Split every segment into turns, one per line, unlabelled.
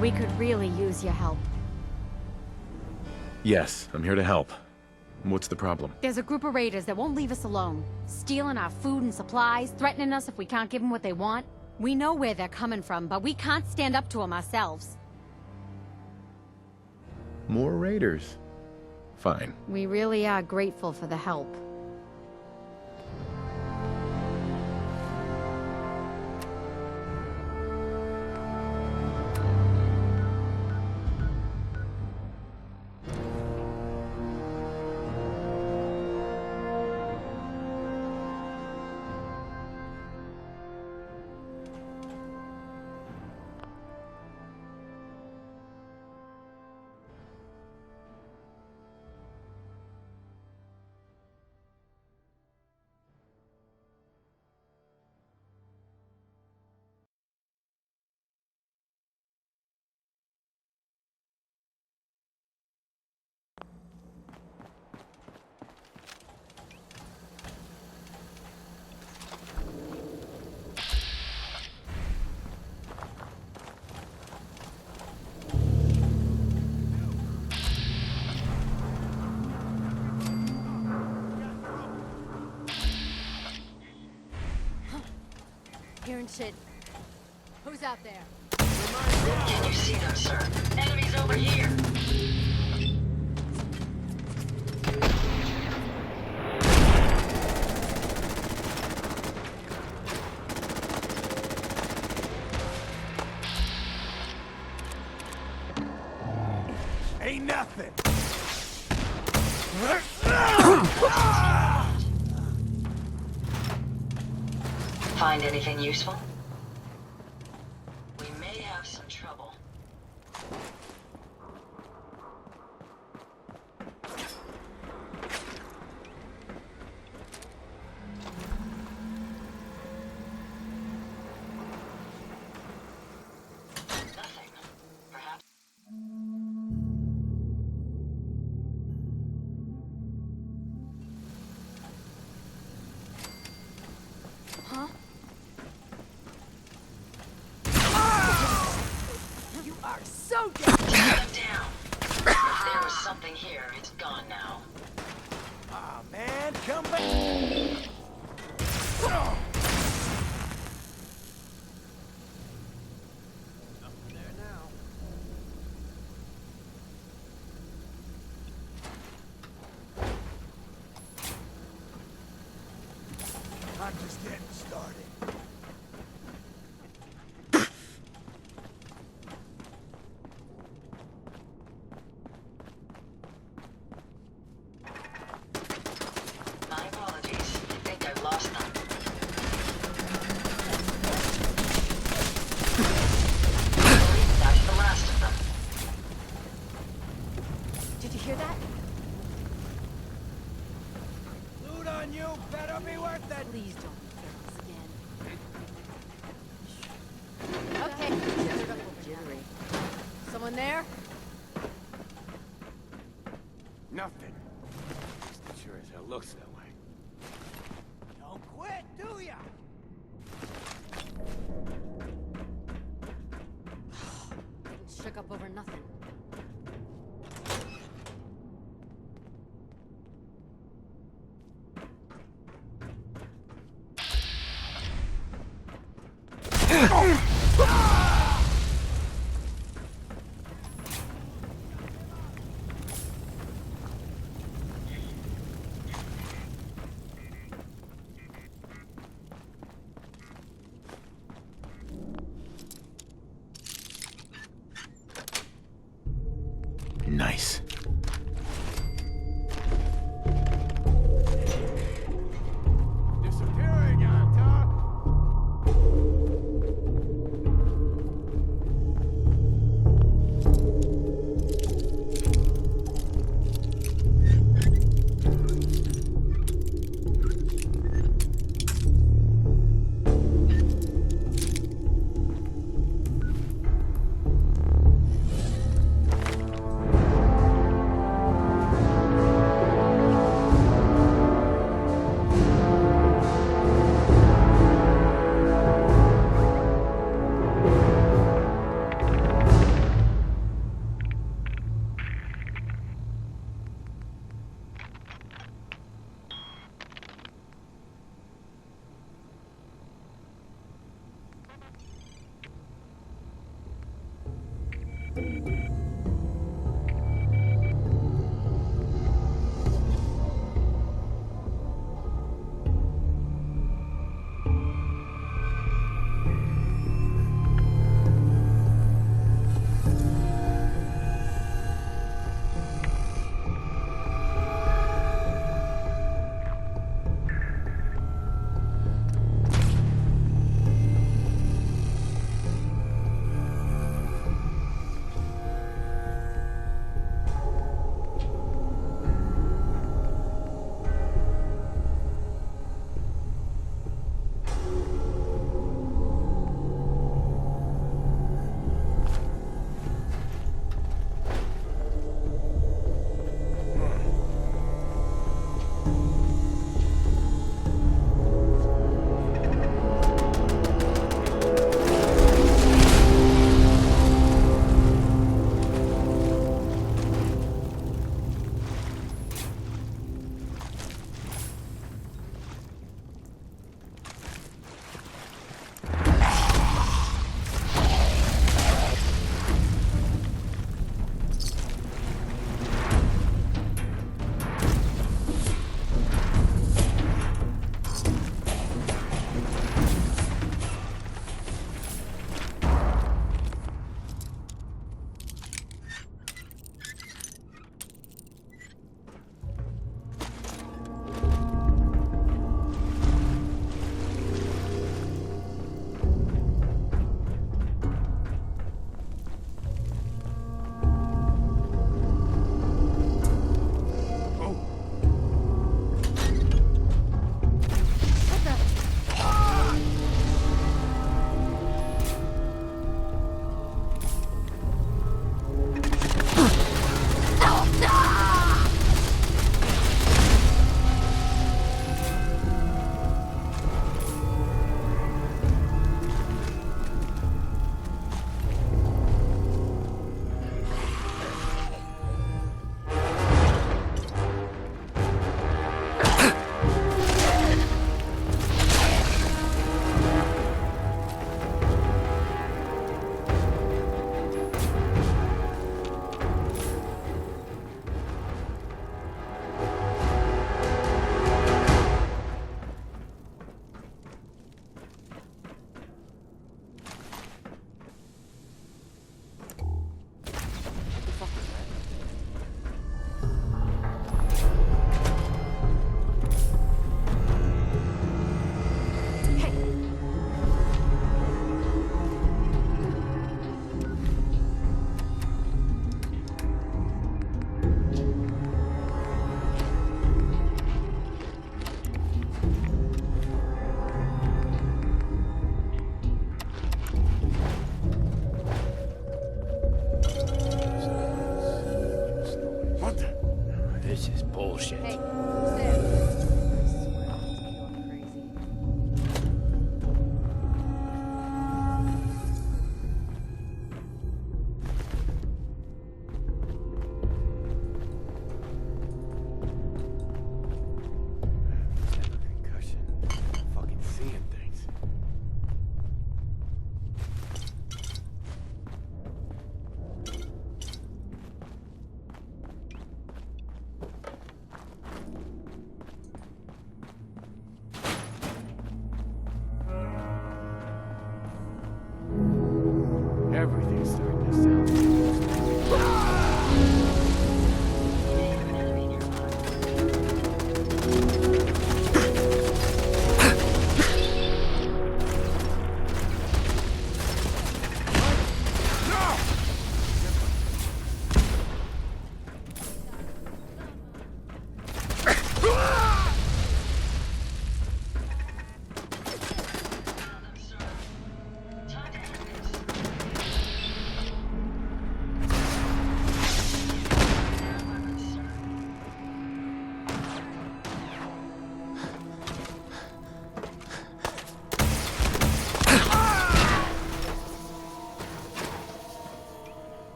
We could really use your help.
Yes, I'm here to help. What's the problem?
There's a group of raiders that won't leave us alone. Stealing our food and supplies, threatening us if we can't give them what they want. We know where they're coming from, but we can't stand up to them ourselves.
More raiders. Fine.
We really are grateful for the help. Hearing shit. Who's out there?
Can you see them, sir? Enemies over here!
Ain't nothing!
Find anything useful? We may have some trouble. Nothing. Perhaps.
Huh? You are so dead!
Shut them down. If there was something here, it's gone now.
Aw, man, come back! Nothing there now. I'm just getting started.
My apologies. I think I've lost them. That's the last of them.
Did you hear that?
Loot on you better be worth it!
Please don't fail us again. Okay. Jittery. Someone there?
Nothing. It sure as hell looks that way. Don't quit, do ya?
Getting shook up over nothing.
Nice.
Disappearing, Anta! Everything's starting to sound like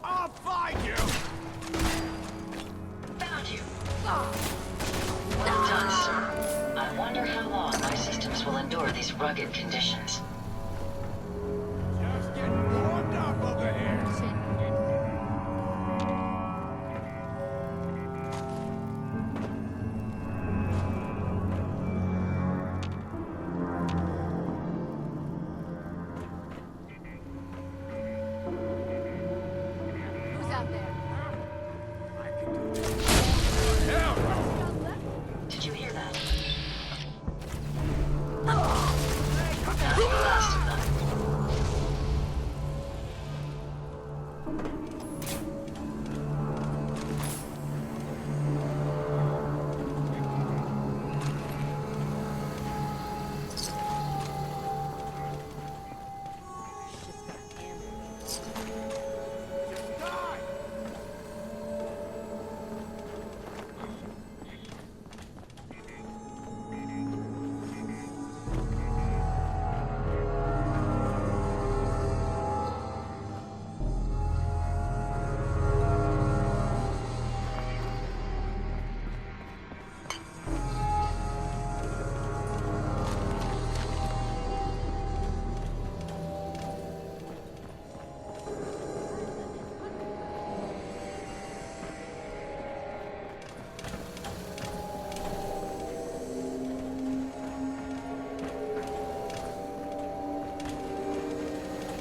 I'll find you!
Found you. Well done, sir. I wonder how long my systems will endure these rugged conditions.
Just getting warmed up over here.
Who's out there?
I can do this. Hell no!
Did you hear that? That's the last of them.
Die!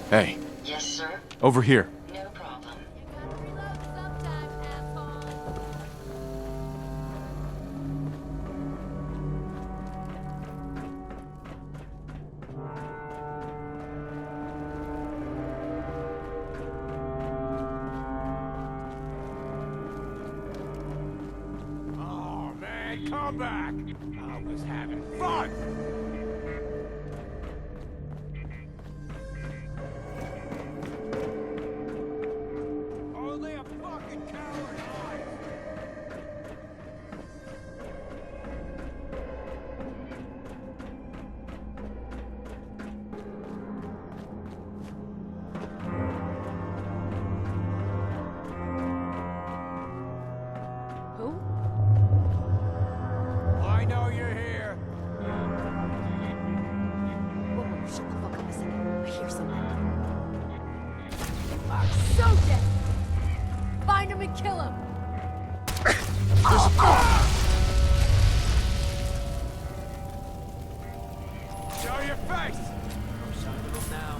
Hey,
Yes, sir.
over here.
No problem.
You gotta reload sometime, asshole.
Oh man, come back! I was having fun! Only a fucking coward hides!
Who?
I know you're here!
Whoa, shut the fuck up a second. I hear something. Fuck, so dead! Find him and kill him!
Show your face! I'm showing them now.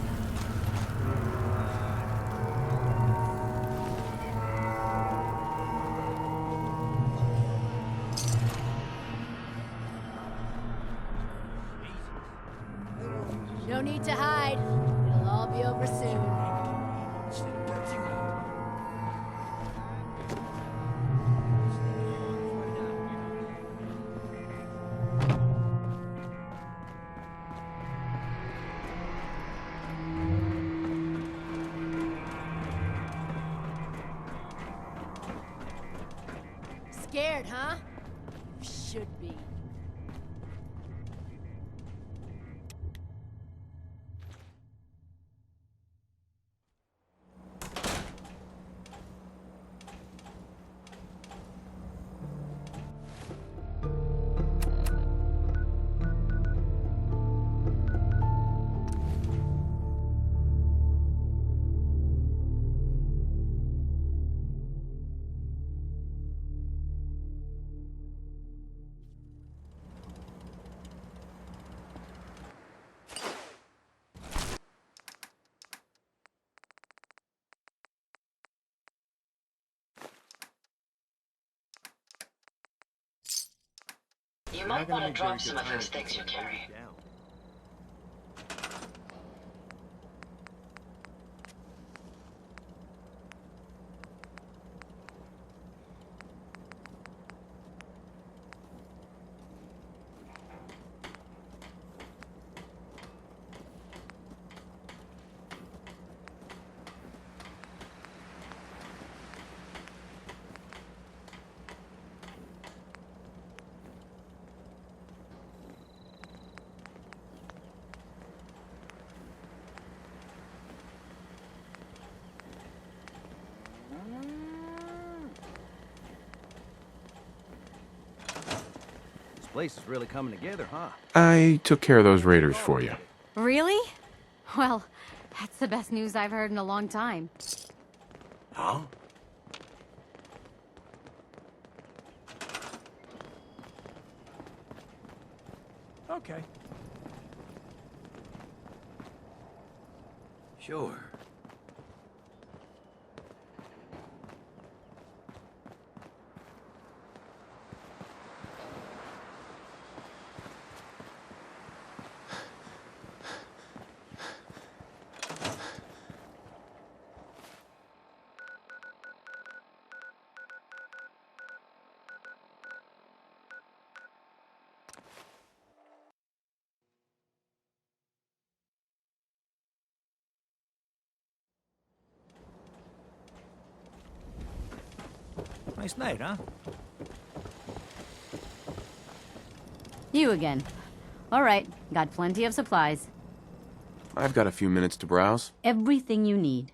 No need to hide. It'll all be over soon. Scared, huh? You should be.
might want to drop some of those things you carry.
This place is really coming together, huh?
I took care of those raiders for you.
Really? Well, that's the best news I've heard in a long time.
Huh? Okay.
Sure. Nice night, huh?
You again. All right, got plenty of supplies.
I've got a few minutes to browse.
Everything you need.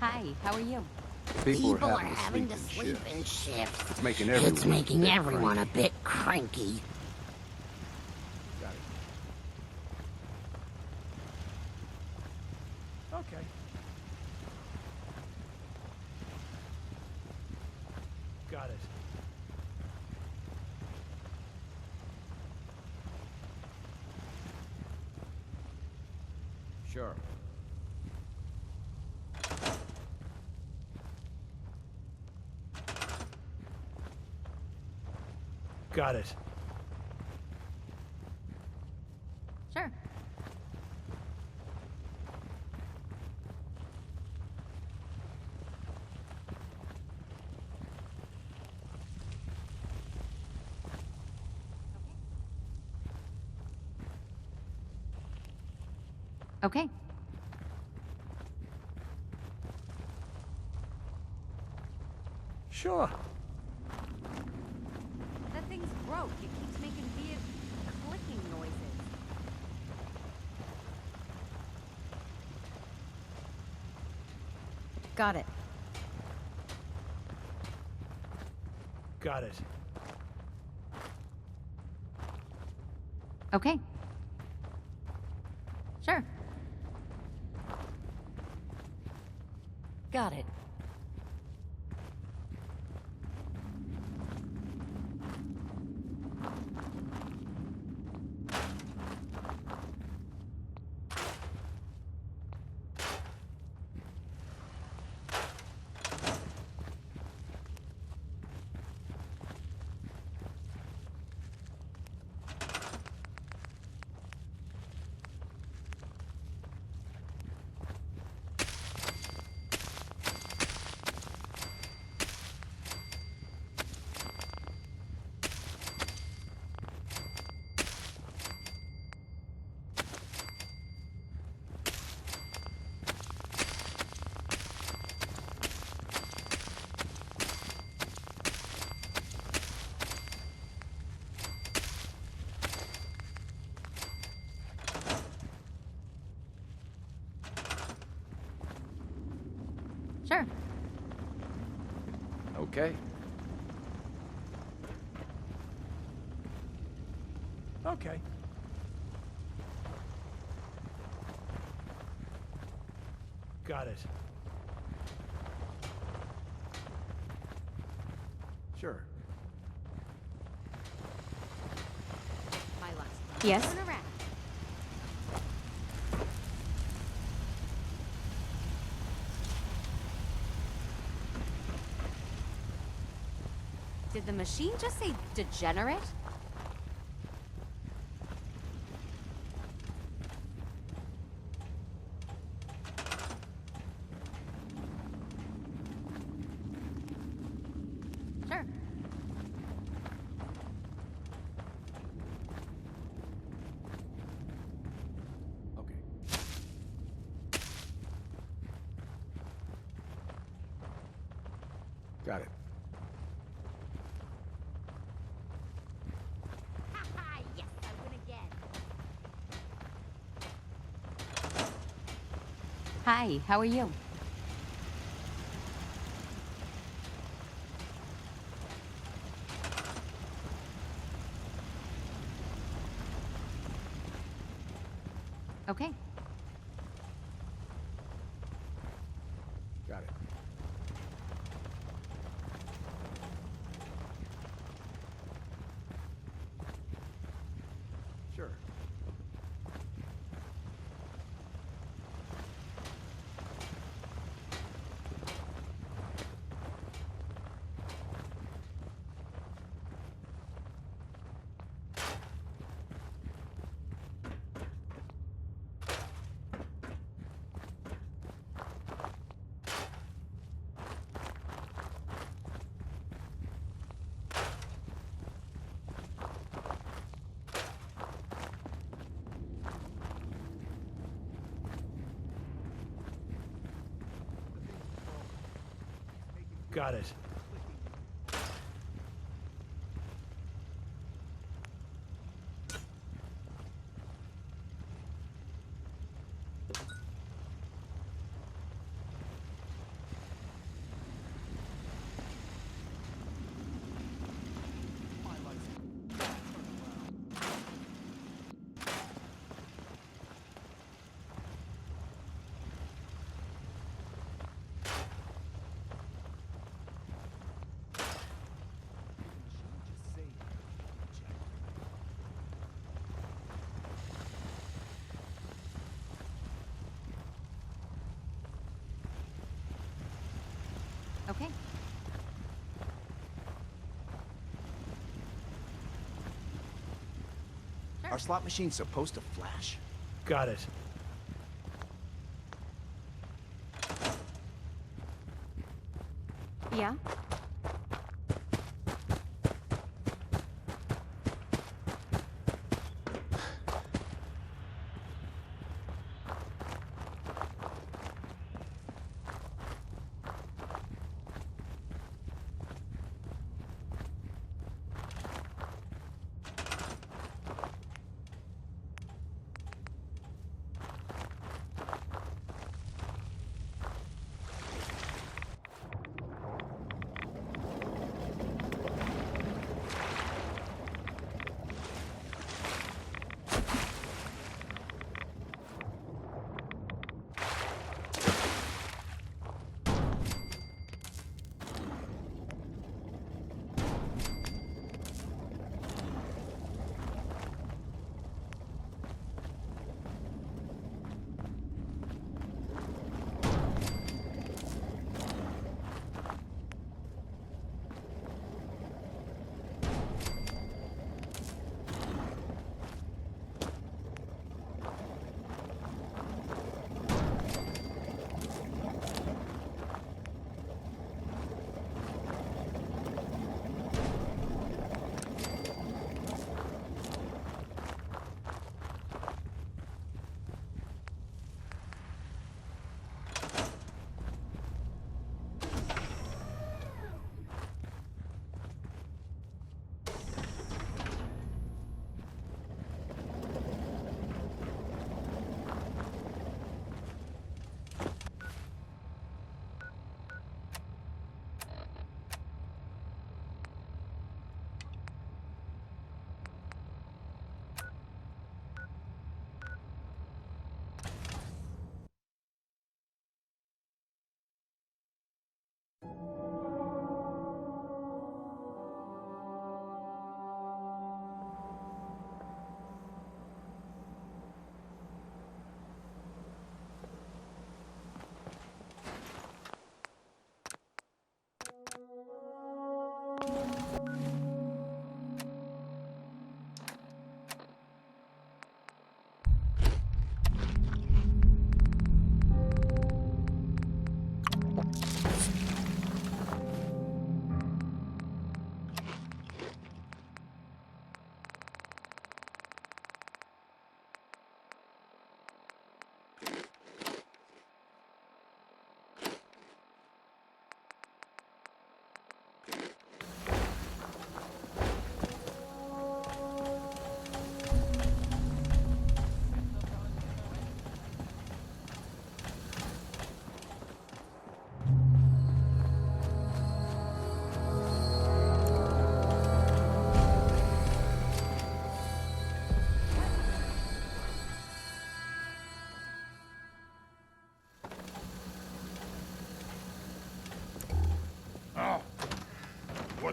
Hi, how are you?
People are having to sleep in shifts. It's making everyone a bit cranky.
Okay. Got it.
Sure.
Got it.
Sure. Okay.
Sure.
That thing's broke. It keeps making weird clicking noises. Got it.
Got it.
Okay. Sure. Got it. Sure.
Okay. Okay. Got it. Sure.
My last. Yes. Turn around. Did the machine just say degenerate? Sure.
Okay. Got it.
Haha, yes, I win again. Hi, how are you? Okay.
Got it. Sure. Got it.
Okay.
Are slot machines supposed to flash?
Got it.
Yeah?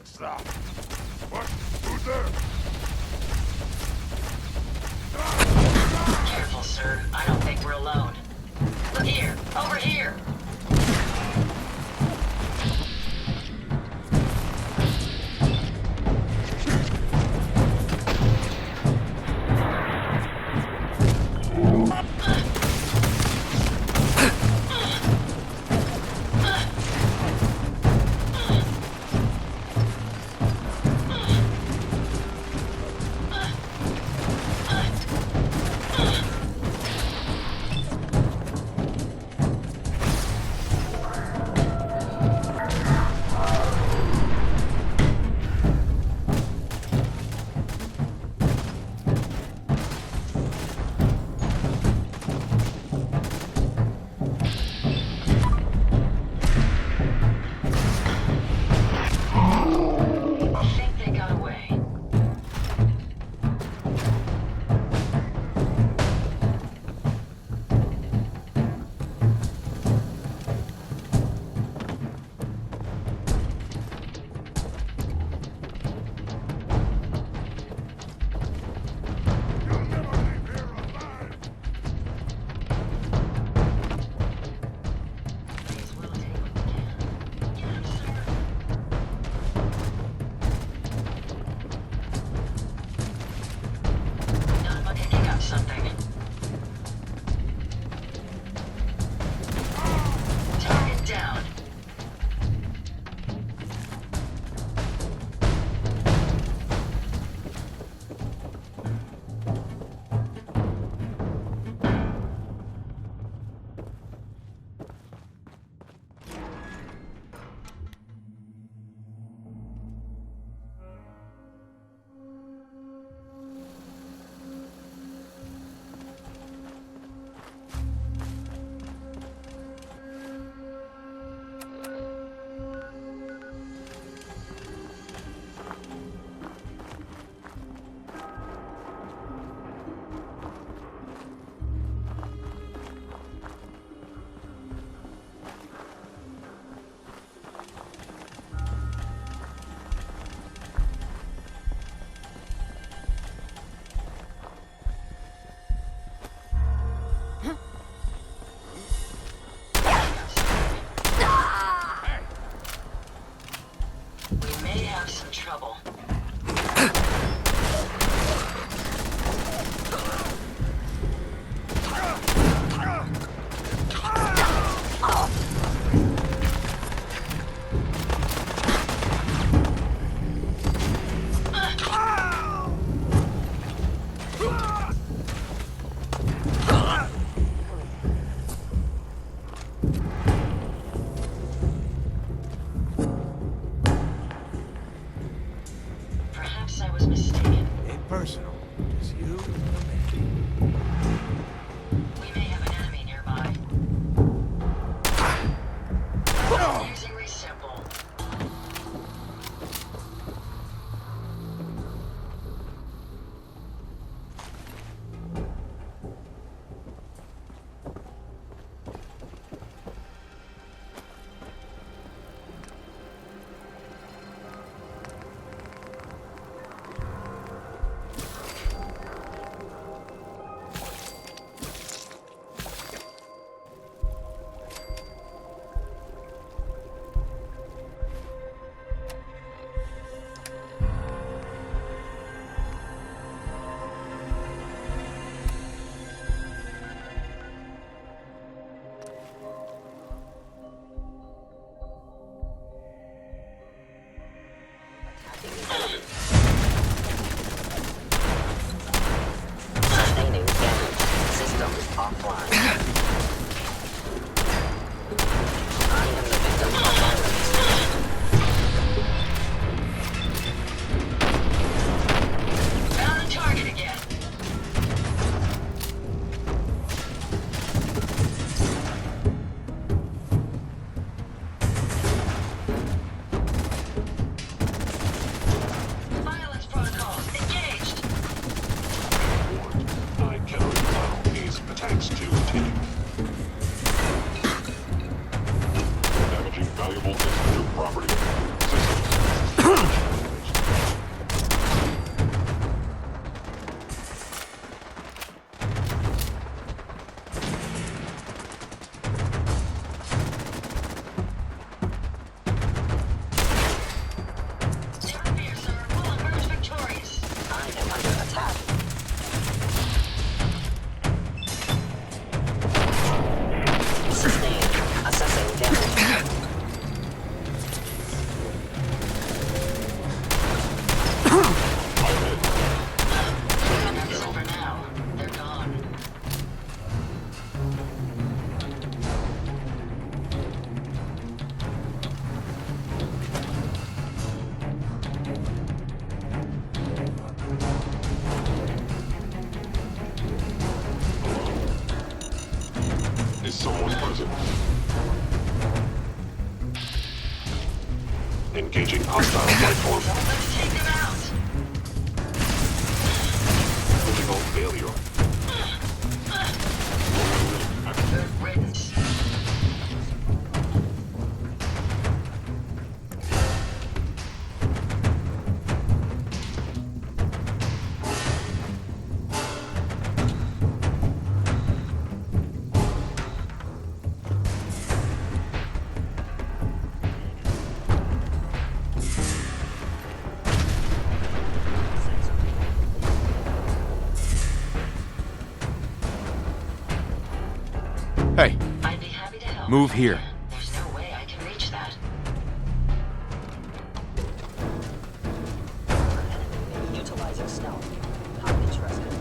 What's that? What? Who's there?
Careful, sir. I don't think we're alone. Look here. Over here.
someone present. Engaging hostile life form.
Let's take them out.
Critical failure.
Good riddance.
Hey,
I'd be happy to help.
move here.
There's no way I can reach that.
Utilizing stealth. How interesting.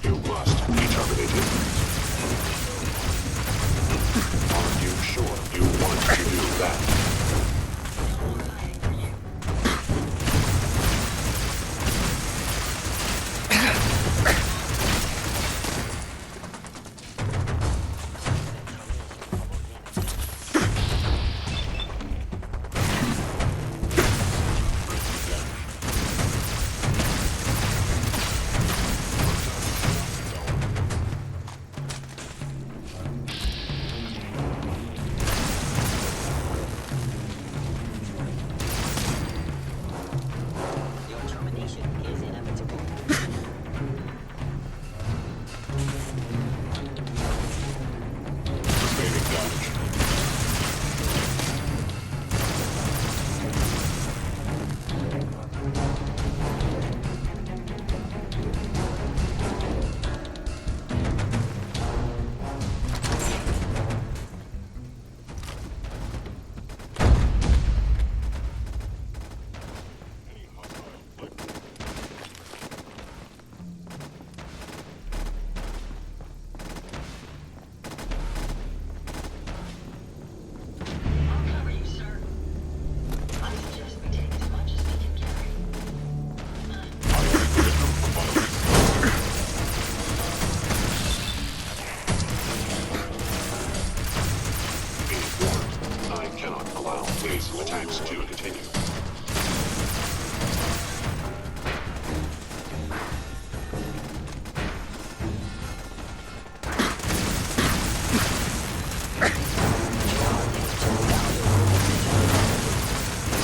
You must be terminated. Are you sure you want to do that?
Your termination is inevitable.
Sustaining damage.
I'll cover you, sir. I suggest we take as much as we can carry.
Be warned, I cannot allow these attacks to continue.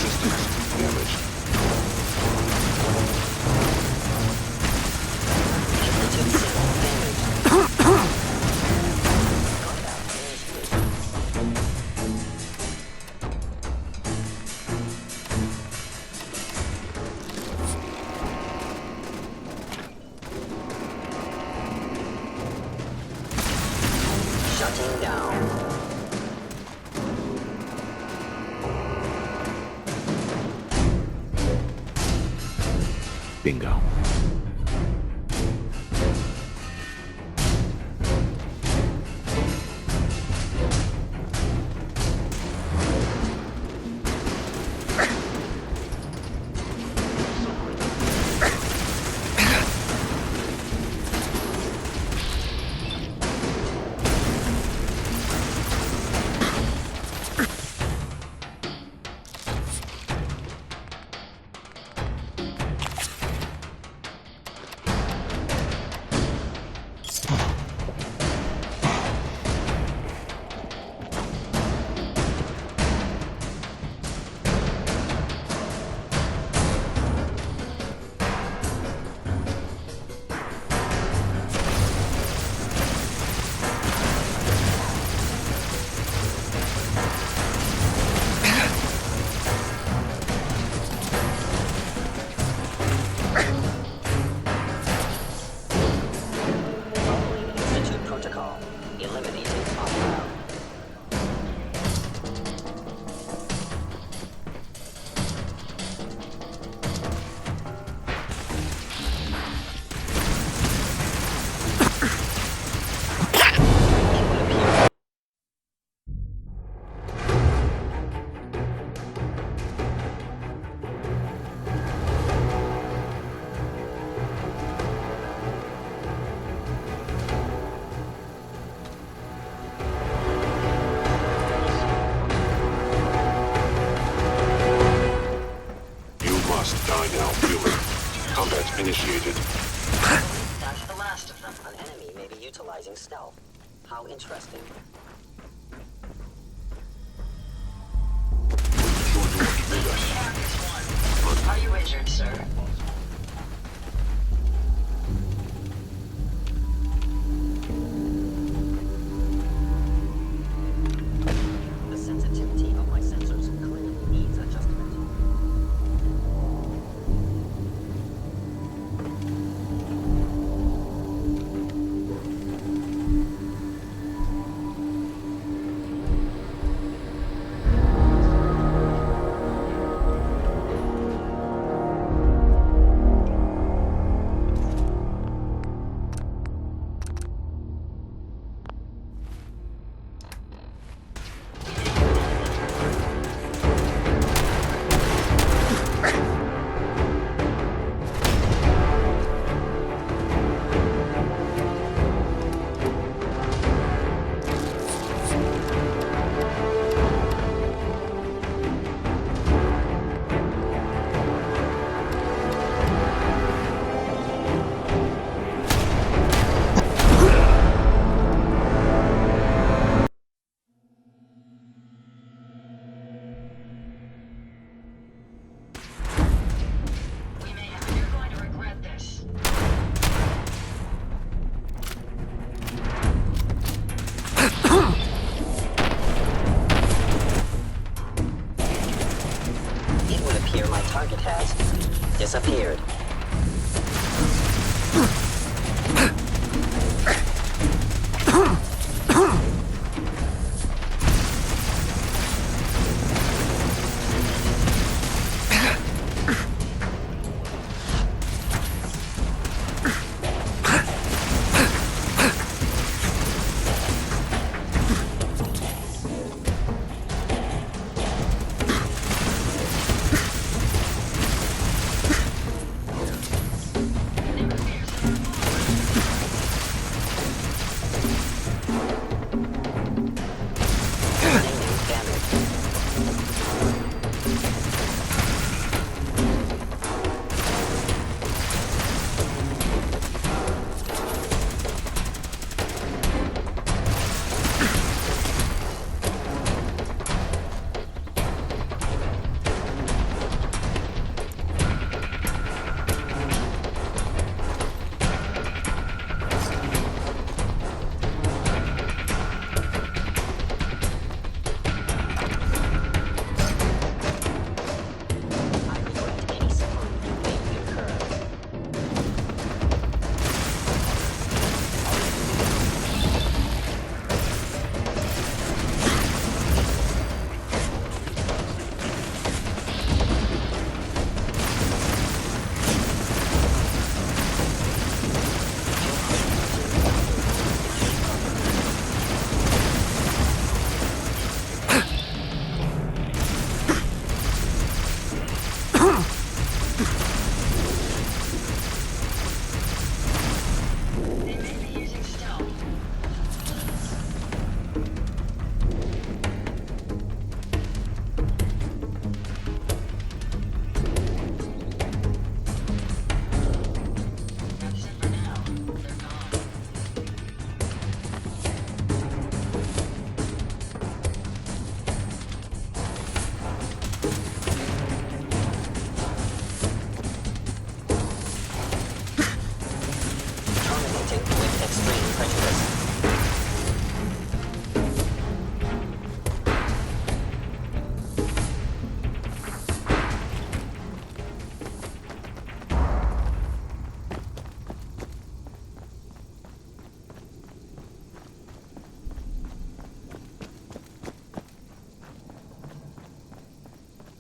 Systems damaged.
Shutting down.
Bingo.
now, human. Combat initiated.
That's the last of them.
An enemy may be utilizing stealth. How interesting.
Sure to want to do that.
Ares 1. Are you injured, sir?
The sensitivity of my sensors clearly needs adjustment.
You're going to regret this.
It would appear my target has disappeared.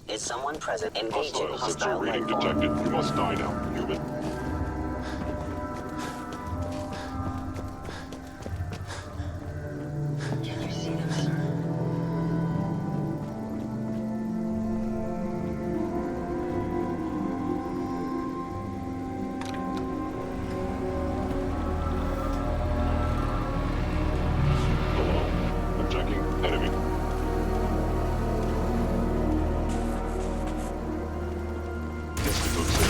Is someone present? Engaging
Hostile sensor
hostile
reading
life form.
detected. You must die now, human.
Can you see them, sir?
Hello? I'm checking. Enemy. Institute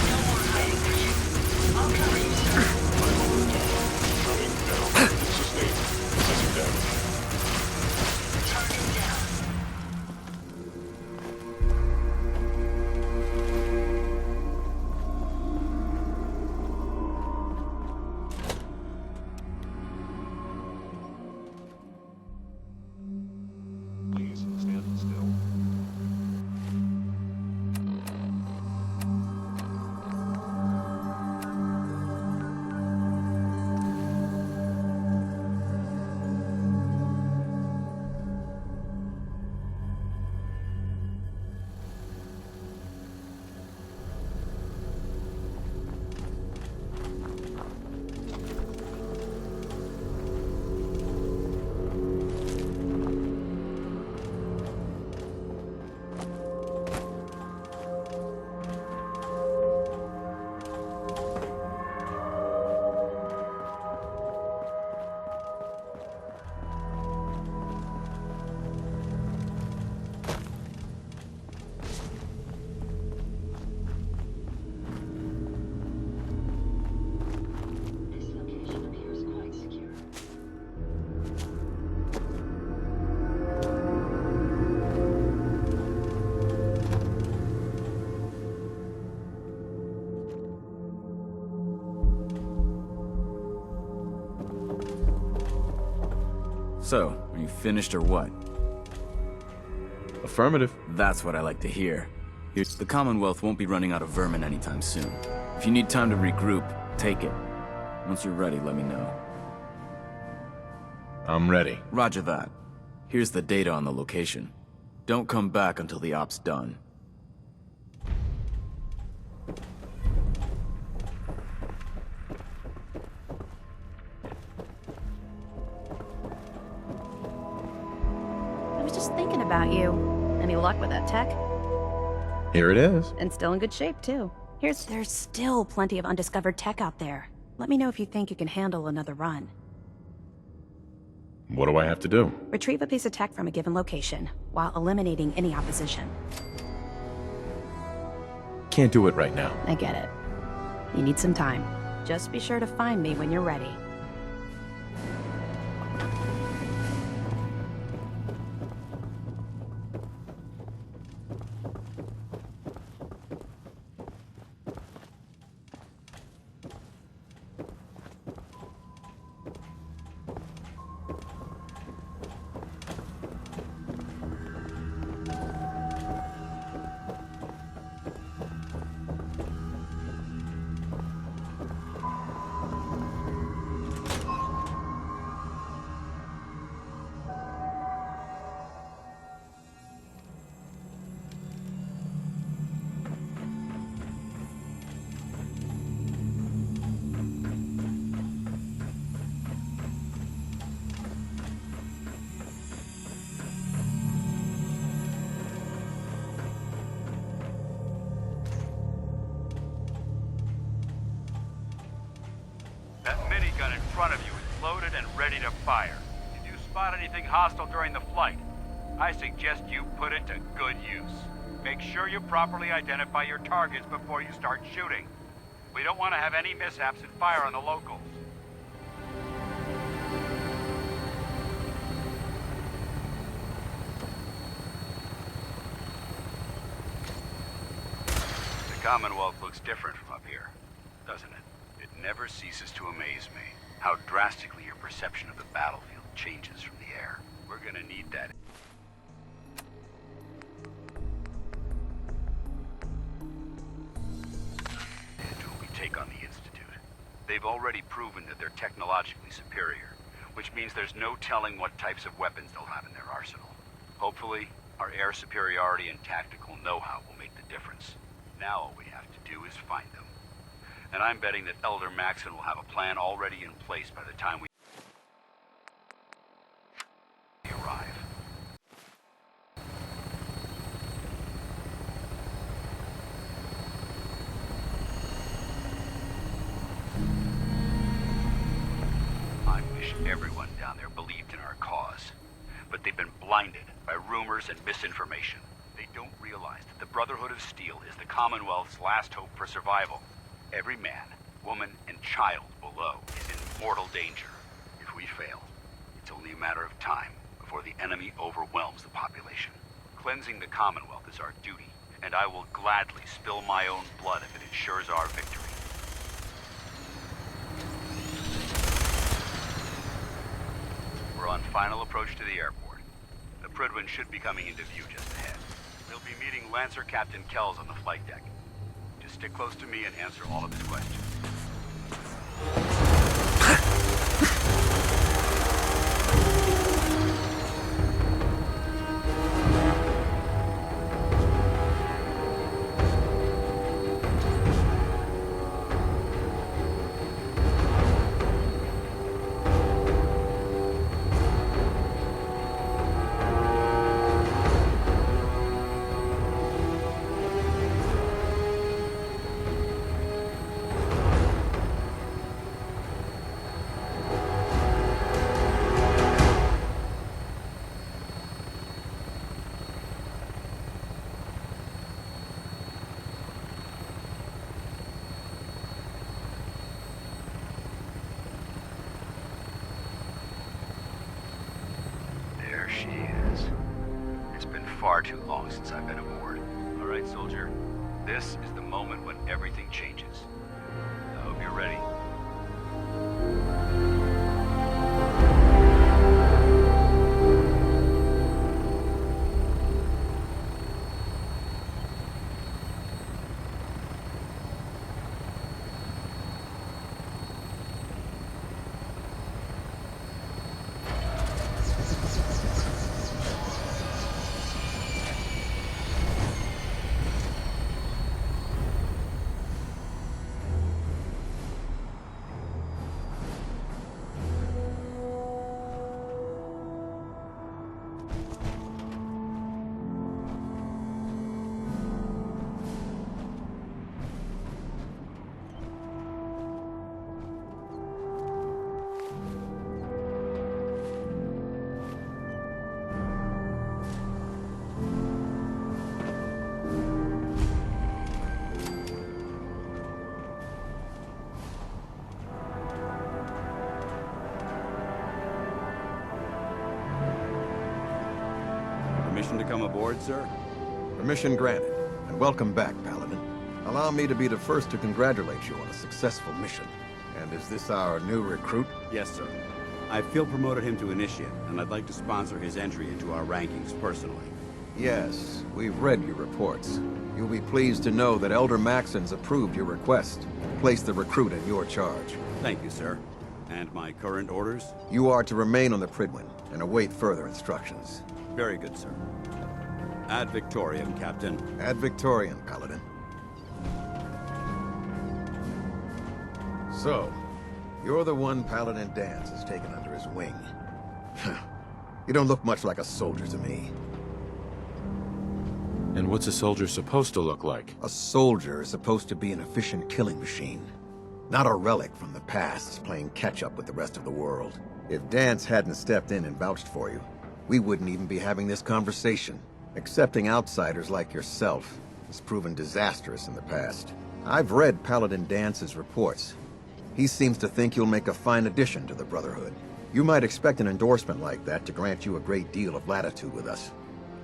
So, are you finished or what?
Affirmative.
That's what I like to hear. The Commonwealth won't be running out of vermin anytime soon. If you need time to regroup, take it. Once you're ready, let me know.
I'm ready.
Roger that. Here's the data on the location. Don't come back until the op's done.
I was just thinking about you. Any luck with that tech?
Here it is.
And still in good shape, too. There's still plenty of undiscovered tech out there. Let me know if you think you can handle another run.
What do I have to do?
Retrieve a piece of tech from a given location, while eliminating any opposition.
Can't do it right now.
I get it. You need some time. Just be sure to find me when you're ready.
That minigun in front of you is loaded and ready to fire. If you spot anything hostile during the flight, I suggest you put it to good use. Make sure you properly identify your targets before you start shooting. We don't want to have any mishaps and fire on the locals. The Commonwealth looks different from up here, doesn't it? It never ceases to amaze me how drastically your perception of the battlefield changes from the air. We're gonna need that. Until we take on the Institute. They've already proven that they're technologically superior, which means there's no telling what types of weapons they'll have in their arsenal. Hopefully, our air superiority and tactical know-how will make the difference. Now all we have to do is find them. And I'm betting that Elder Maxson will have a plan already in place by the time we arrive. I wish everyone down there believed in our cause. But they've been blinded by rumors and misinformation. They don't realize that the Brotherhood of Steel is the Commonwealth's last hope for survival. Every man, woman, and child below is in mortal danger. If we fail, it's only a matter of time before the enemy overwhelms the population. Cleansing the Commonwealth is our duty, and I will gladly spill my own blood if it ensures our victory. We're on final approach to the airport. The Prydwen should be coming into view just ahead. They'll be meeting Lancer Captain Kells on the flight deck. Just stick close to me and answer all of his questions. She is. It's been far too long since I've been aboard. All right, soldier. This is the moment when everything changes. I hope you're ready.
aboard, sir?
Permission granted, and welcome back, Paladin. Allow me to be the first to congratulate you on a successful mission. And is this our new recruit?
Yes, sir. I field promoted him to Initiate, and I'd like to sponsor his entry into our rankings personally.
Yes, we've read your reports. You'll be pleased to know that Elder Maxon's approved your request to place the recruit in your charge.
Thank you, sir. And my current orders?
You are to remain on the Prydwen and await further instructions.
Very good, sir. Ad Victoriam, Captain.
Ad Victoriam, Paladin. So, you're the one Paladin Danse has taken under his wing. You don't look much like a soldier to me.
And what's a soldier supposed to look like?
A soldier is supposed to be an efficient killing machine. Not a relic from the past playing catch-up with the rest of the world. If Danse hadn't stepped in and vouched for you, we wouldn't even be having this conversation. Accepting outsiders like yourself has proven disastrous in the past. I've read Paladin Dance's reports. He seems to think you'll make a fine addition to the Brotherhood. You might expect an endorsement like that to grant you a great deal of latitude with us.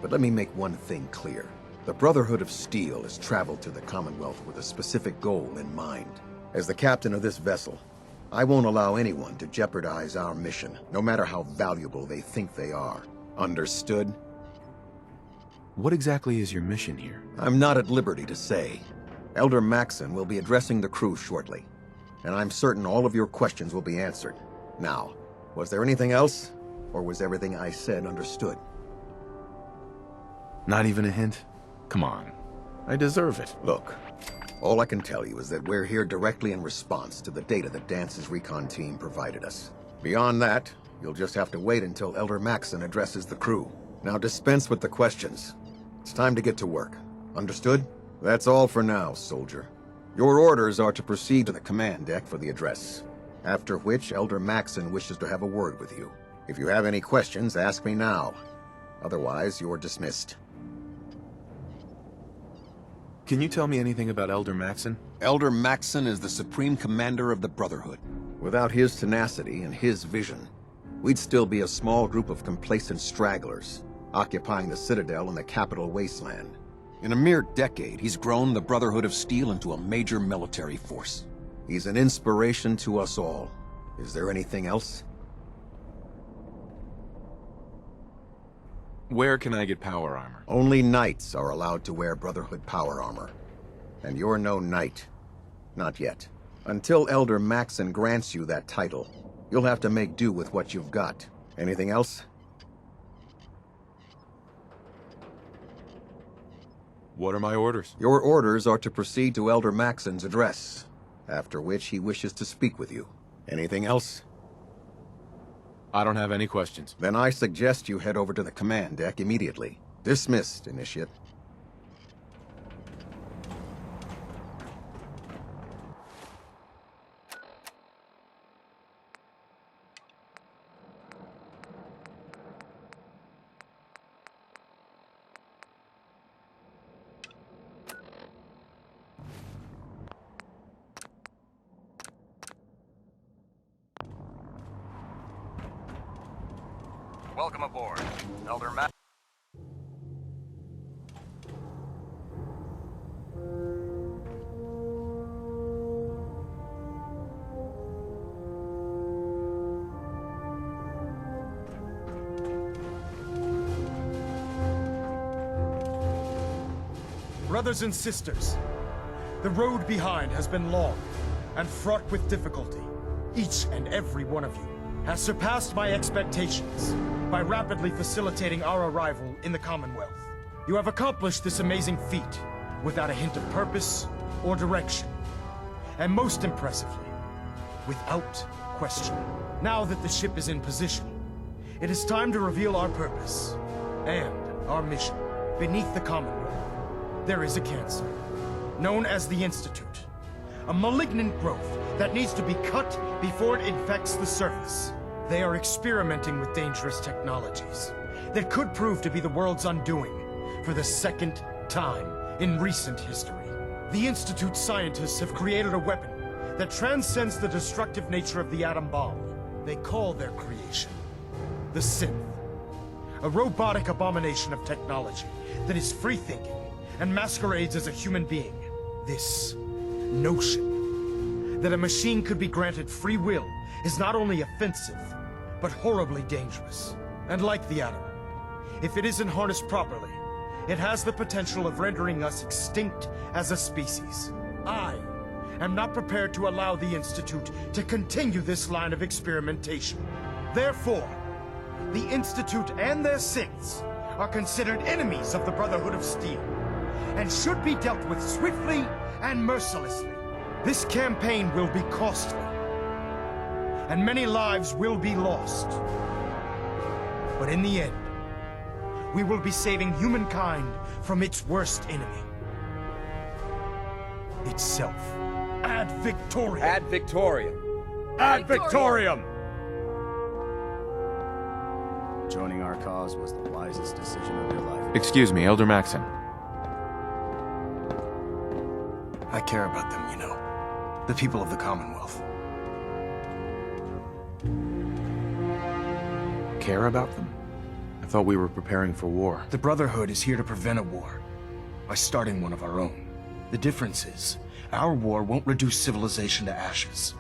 But let me make one thing clear. The Brotherhood of Steel has traveled to the Commonwealth with a specific goal in mind. As the captain of this vessel, I won't allow anyone to jeopardize our mission, no matter how valuable they think they are. Understood?
What exactly is your mission here?
I'm not at liberty to say. Elder Maxon will be addressing the crew shortly, and I'm certain all of your questions will be answered. Now, was there anything else, or was everything I said understood?
Not even a hint? Come on. I deserve it.
Look, all I can tell you is that we're here directly in response to the data that Dance's recon team provided us. Beyond that, you'll just have to wait until Elder Maxon addresses the crew. Now dispense with the questions. It's time to get to work. Understood? That's all for now, soldier. Your orders are to proceed to the command deck for the address, after which Elder Maxon wishes to have a word with you. If you have any questions, ask me now. Otherwise, you're dismissed.
Can you tell me anything about Elder Maxon?
Elder Maxon is the Supreme Commander of the Brotherhood. Without his tenacity and his vision, we'd still be a small group of complacent stragglers, occupying the Citadel in the capital wasteland. In a mere decade, he's grown the Brotherhood of Steel into a major military force. He's an inspiration to us all. Is there anything else?
Where can I get power armor?
Only knights are allowed to wear Brotherhood power armor. And you're no knight. Not yet. Until Elder Maxon grants you that title, you'll have to make do with what you've got. Anything else?
What are my orders?
Your orders are to proceed to Elder Maxon's address, after which he wishes to speak with you. Anything else?
I don't have any questions.
Then I suggest you head over to the command deck immediately. Dismissed, Initiate.
Welcome aboard, Elder Matt.
Brothers and sisters, the road behind has been long and fraught with difficulty. Each and every one of you has surpassed my expectations by rapidly facilitating our arrival in the Commonwealth. You have accomplished this amazing feat without a hint of purpose or direction, and most impressively, without question. Now that the ship is in position, it is time to reveal our purpose and our mission. Beneath the Commonwealth, there is a cancer, known as the Institute, a malignant growth that needs to be cut before it infects the surface. They are experimenting with dangerous technologies that could prove to be the world's undoing for the second time in recent history. The Institute scientists have created a weapon that transcends the destructive nature of the atom bomb. They call their creation the Synth. A robotic abomination of technology that is free-thinking and masquerades as a human being. This notion that a machine could be granted free will is not only offensive, but horribly dangerous. And like the atom, if it isn't harnessed properly, it has the potential of rendering us extinct as a species. I am not prepared to allow the Institute to continue this line of experimentation. Therefore, the Institute and their sects are considered enemies of the Brotherhood of Steel, and should be dealt with swiftly and mercilessly. This campaign will be costly, and many lives will be lost. But in the end, we will be saving humankind from its worst enemy. Itself. Ad Victoriam!
Ad Victoriam!
Ad Victoriam!
Joining our cause was the wisest decision of your life.
Excuse me, Elder Maxon.
I care about them, you know. The people of the Commonwealth.
Care about them? I thought we were preparing for war.
The Brotherhood is here to prevent a war by starting one of our own. The difference is, our war won't reduce civilization to ashes.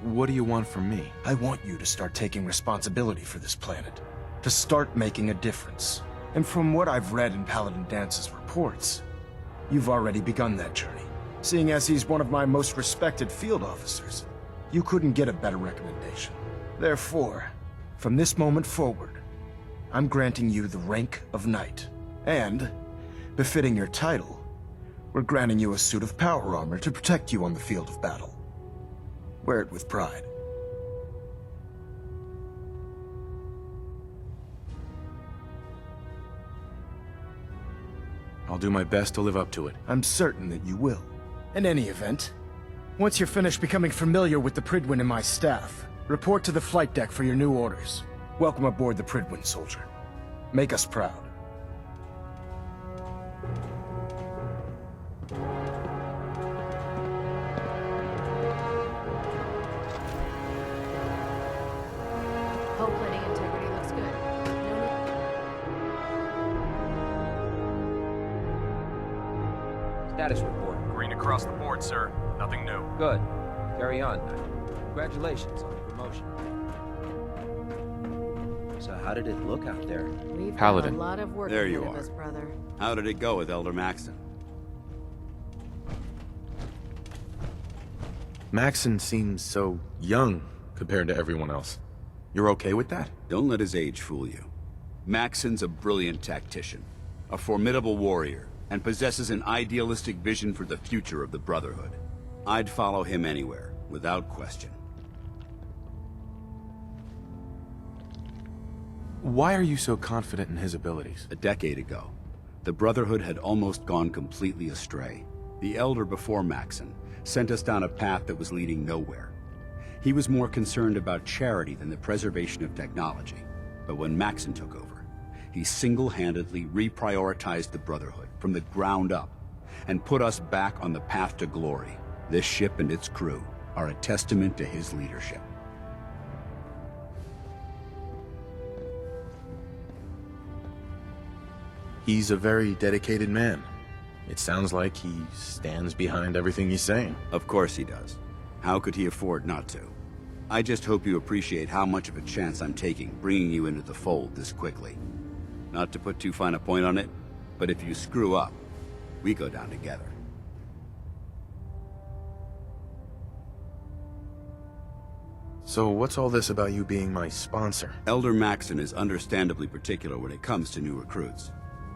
What do you want from me?
I want you to start taking responsibility for this planet. To start making a difference. And from what I've read in Paladin Dance's reports, you've already begun that journey. Seeing as he's one of my most respected field officers, you couldn't get a better recommendation. Therefore, from this moment forward, I'm granting you the rank of Knight. And, befitting your title, we're granting you a suit of power armor to protect you on the field of battle. Wear it with pride.
I'll do my best to live up to it.
I'm certain that you will. In any event, once you're finished becoming familiar with the Prydwen and my staff, report to the flight deck for your new orders. Welcome aboard the Prydwen, soldier. Make us proud.
Hull plating integrity looks good.
Status report.
Green across the board, sir. Nothing new.
Good. Carry on, Knight. Congratulations on your promotion. So how did it look out there?
We've
Paladin.
got a lot of work
There
ahead
you
of
are.
us, brother.
How did it go with Elder Maxon?
Maxon seems so young compared to everyone else. You're okay with that?
Don't let his age fool you. Maxon's a brilliant tactician, a formidable warrior, and possesses an idealistic vision for the future of the Brotherhood. I'd follow him anywhere, without question.
Why are you so confident in his abilities?
A decade ago, the Brotherhood had almost gone completely astray. The Elder before Maxon sent us down a path that was leading nowhere. He was more concerned about charity than the preservation of technology. But when Maxon took over, he single-handedly reprioritized the Brotherhood from the ground up and put us back on the path to glory. This ship and its crew are a testament to his leadership.
He's a very dedicated man. It sounds like he stands behind everything he's saying.
Of course he does. How could he afford not to? I just hope you appreciate how much of a chance I'm taking bringing you into the fold this quickly. Not to put too fine a point on it, but if you screw up, we go down together.
So what's all this about you being my sponsor?
Elder Maxon is understandably particular when it comes to new recruits.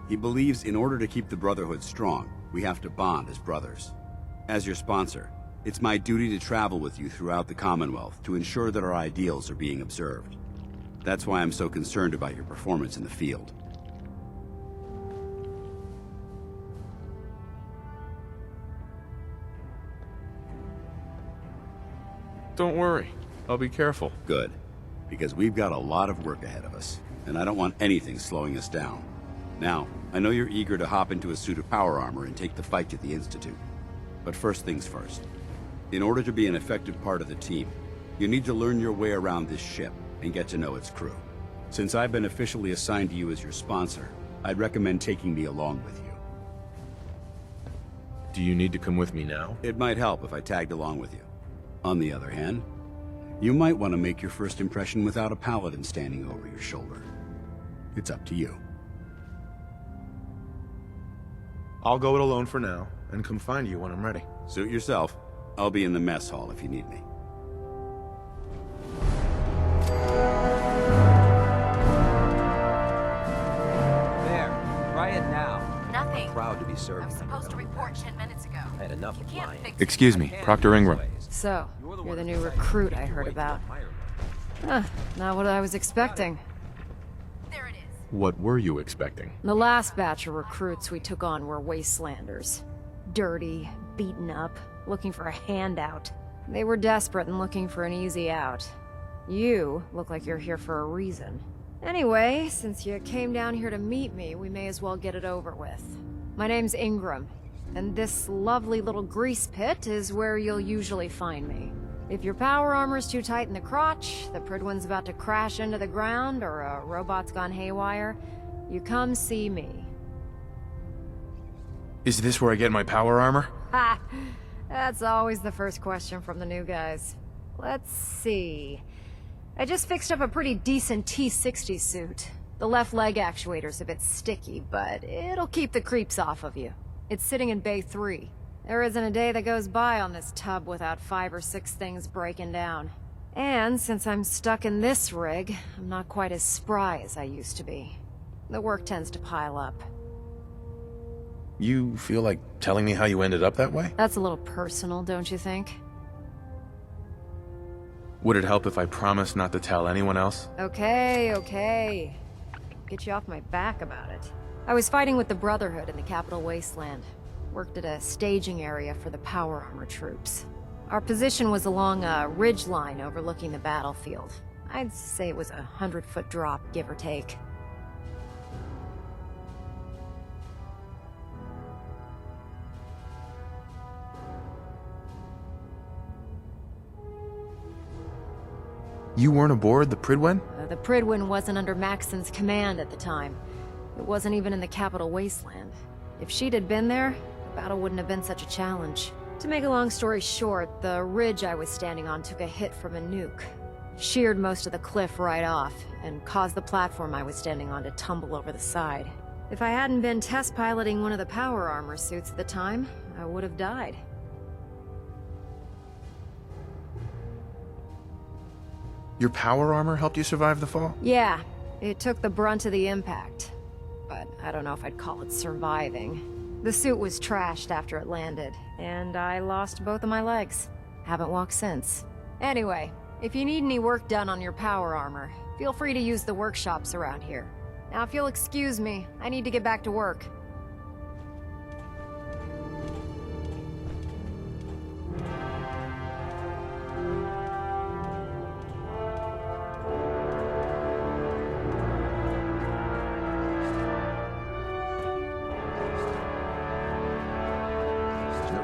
He believes in order to keep the Brotherhood strong, we have to bond as brothers. As your sponsor, it's my duty to travel with you throughout the Commonwealth to ensure that our ideals are being observed. That's why I'm so concerned about your performance in the field.
Don't worry. I'll be careful.
Good. Because we've got a lot of work ahead of us, and I don't want anything slowing us down. Now, I know you're eager to hop into a suit of power armor and take the fight to the Institute. But first things first. In order to be an effective part of the team, You need to learn your way around this ship and get to know its crew. Since I've been officially assigned to you as your sponsor, I'd recommend taking me along with you.
Do you need to come with me now?
It might help if I tagged along with you. On the other hand, you might want to make your first impression without a paladin standing over your shoulder. It's up to you.
I'll go it alone for now, and come find you when I'm ready.
Suit yourself. I'll be in the mess hall if you need me.
There. Try it now.
Nothing.
Proud to be served.
I was supposed to report 10 minutes ago.
I had enough of lying.
Excuse me, Proctor Ingram.
So, you're the new recruit I heard about. Huh, not what I was expecting.
What were you expecting?
The last batch of recruits we took on were wastelanders. Dirty, beaten up, looking for a handout. They were desperate and looking for an easy out. You look like you're here for a reason. Anyway, since you came down here to meet me, we may as well get it over with. My name's Ingram, and this lovely little grease pit is where you'll usually find me. If your power armor's too tight in the crotch, the Prydwen's about to crash into the ground, or a robot's gone haywire, you come see me.
Is this where I get my power armor?
Ha! That's always the first question from the new guys. Let's see. I just fixed up a pretty decent T-60 suit. The left leg actuator's a bit sticky, but it'll keep the creeps off of you. It's sitting in Bay 3. There isn't a day that goes by on this tub without 5 or 6 things breaking down. And since I'm stuck in this rig, I'm not quite as spry as I used to be. The work tends to pile up.
You feel like telling me how you ended up that way?
That's a little personal, don't you think?
Would it help if I promised not to tell anyone else?
Okay. Get you off my back about it. I was fighting with the Brotherhood in the Capital Wasteland. Worked at a staging area for the power armor troops. Our position was along a ridge line overlooking the battlefield. I'd say it was a 100-foot drop, give or take.
You weren't aboard the Prydwen?
The Prydwen wasn't under Maxson's command at the time. It wasn't even in the Capital Wasteland. If she'd had been there, the battle wouldn't have been such a challenge. To make a long story short, the ridge I was standing on took a hit from a nuke. Sheared most of the cliff right off, and caused the platform I was standing on to tumble over the side. If I hadn't been test piloting one of the power armor suits at the time, I would have died.
Your power armor helped you survive the fall?
Yeah, it took the brunt of the impact. But I don't know if I'd call it surviving. The suit was trashed after it landed, and I lost both of my legs. Haven't walked since. Anyway, if you need any work done on your power armor, feel free to use the workshops around here. Now if you'll excuse me, I need to get back to work.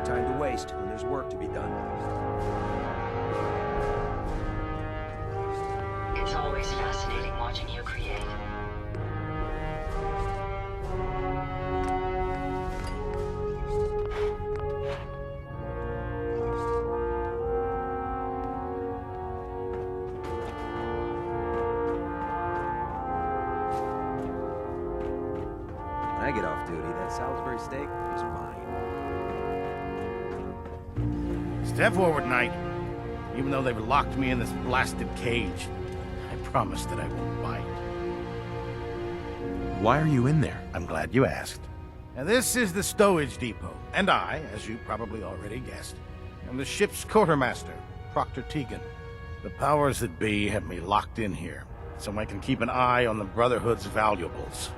Time to waste when there's work to be done.
It's always fascinating watching you create.
When I get off duty, that Salisbury steak is mine.
Step forward, Knight. Even though they've locked me in this blasted cage, I promise that I won't bite.
Why are you in there?
I'm glad you asked. Now, this is the stowage depot, and I, as you probably already guessed, am the ship's quartermaster, Proctor Tegan. The powers that be have me locked in here, so I can keep an eye on the Brotherhood's valuables.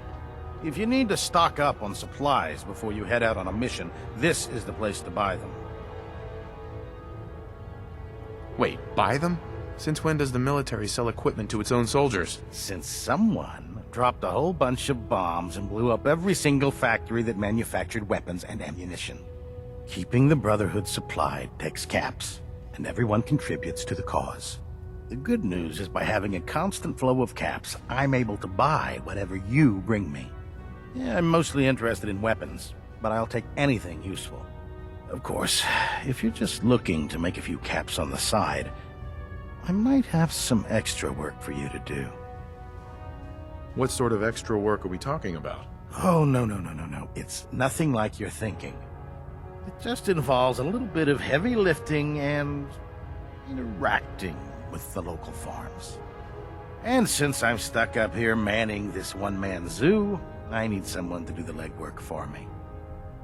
If you need to stock up on supplies before you head out on a mission, this is the place to buy them.
Wait, buy them? Since when does the military sell equipment to its own soldiers?
Since someone dropped a whole bunch of bombs and blew up every single factory that manufactured weapons and ammunition. Keeping the Brotherhood supplied takes caps, and everyone contributes to the cause. The good news is by having a constant flow of caps, I'm able to buy whatever you bring me. Yeah, I'm mostly interested in weapons, but I'll take anything useful. Of course, if you're just looking to make a few caps on the side, I might have some extra work for you to do.
What sort of extra work are we talking about?
Oh, no. It's nothing like you're thinking. It just involves a little bit of heavy lifting and interacting with the local farms. And since I'm stuck up here manning this one-man zoo, I need someone to do the legwork for me.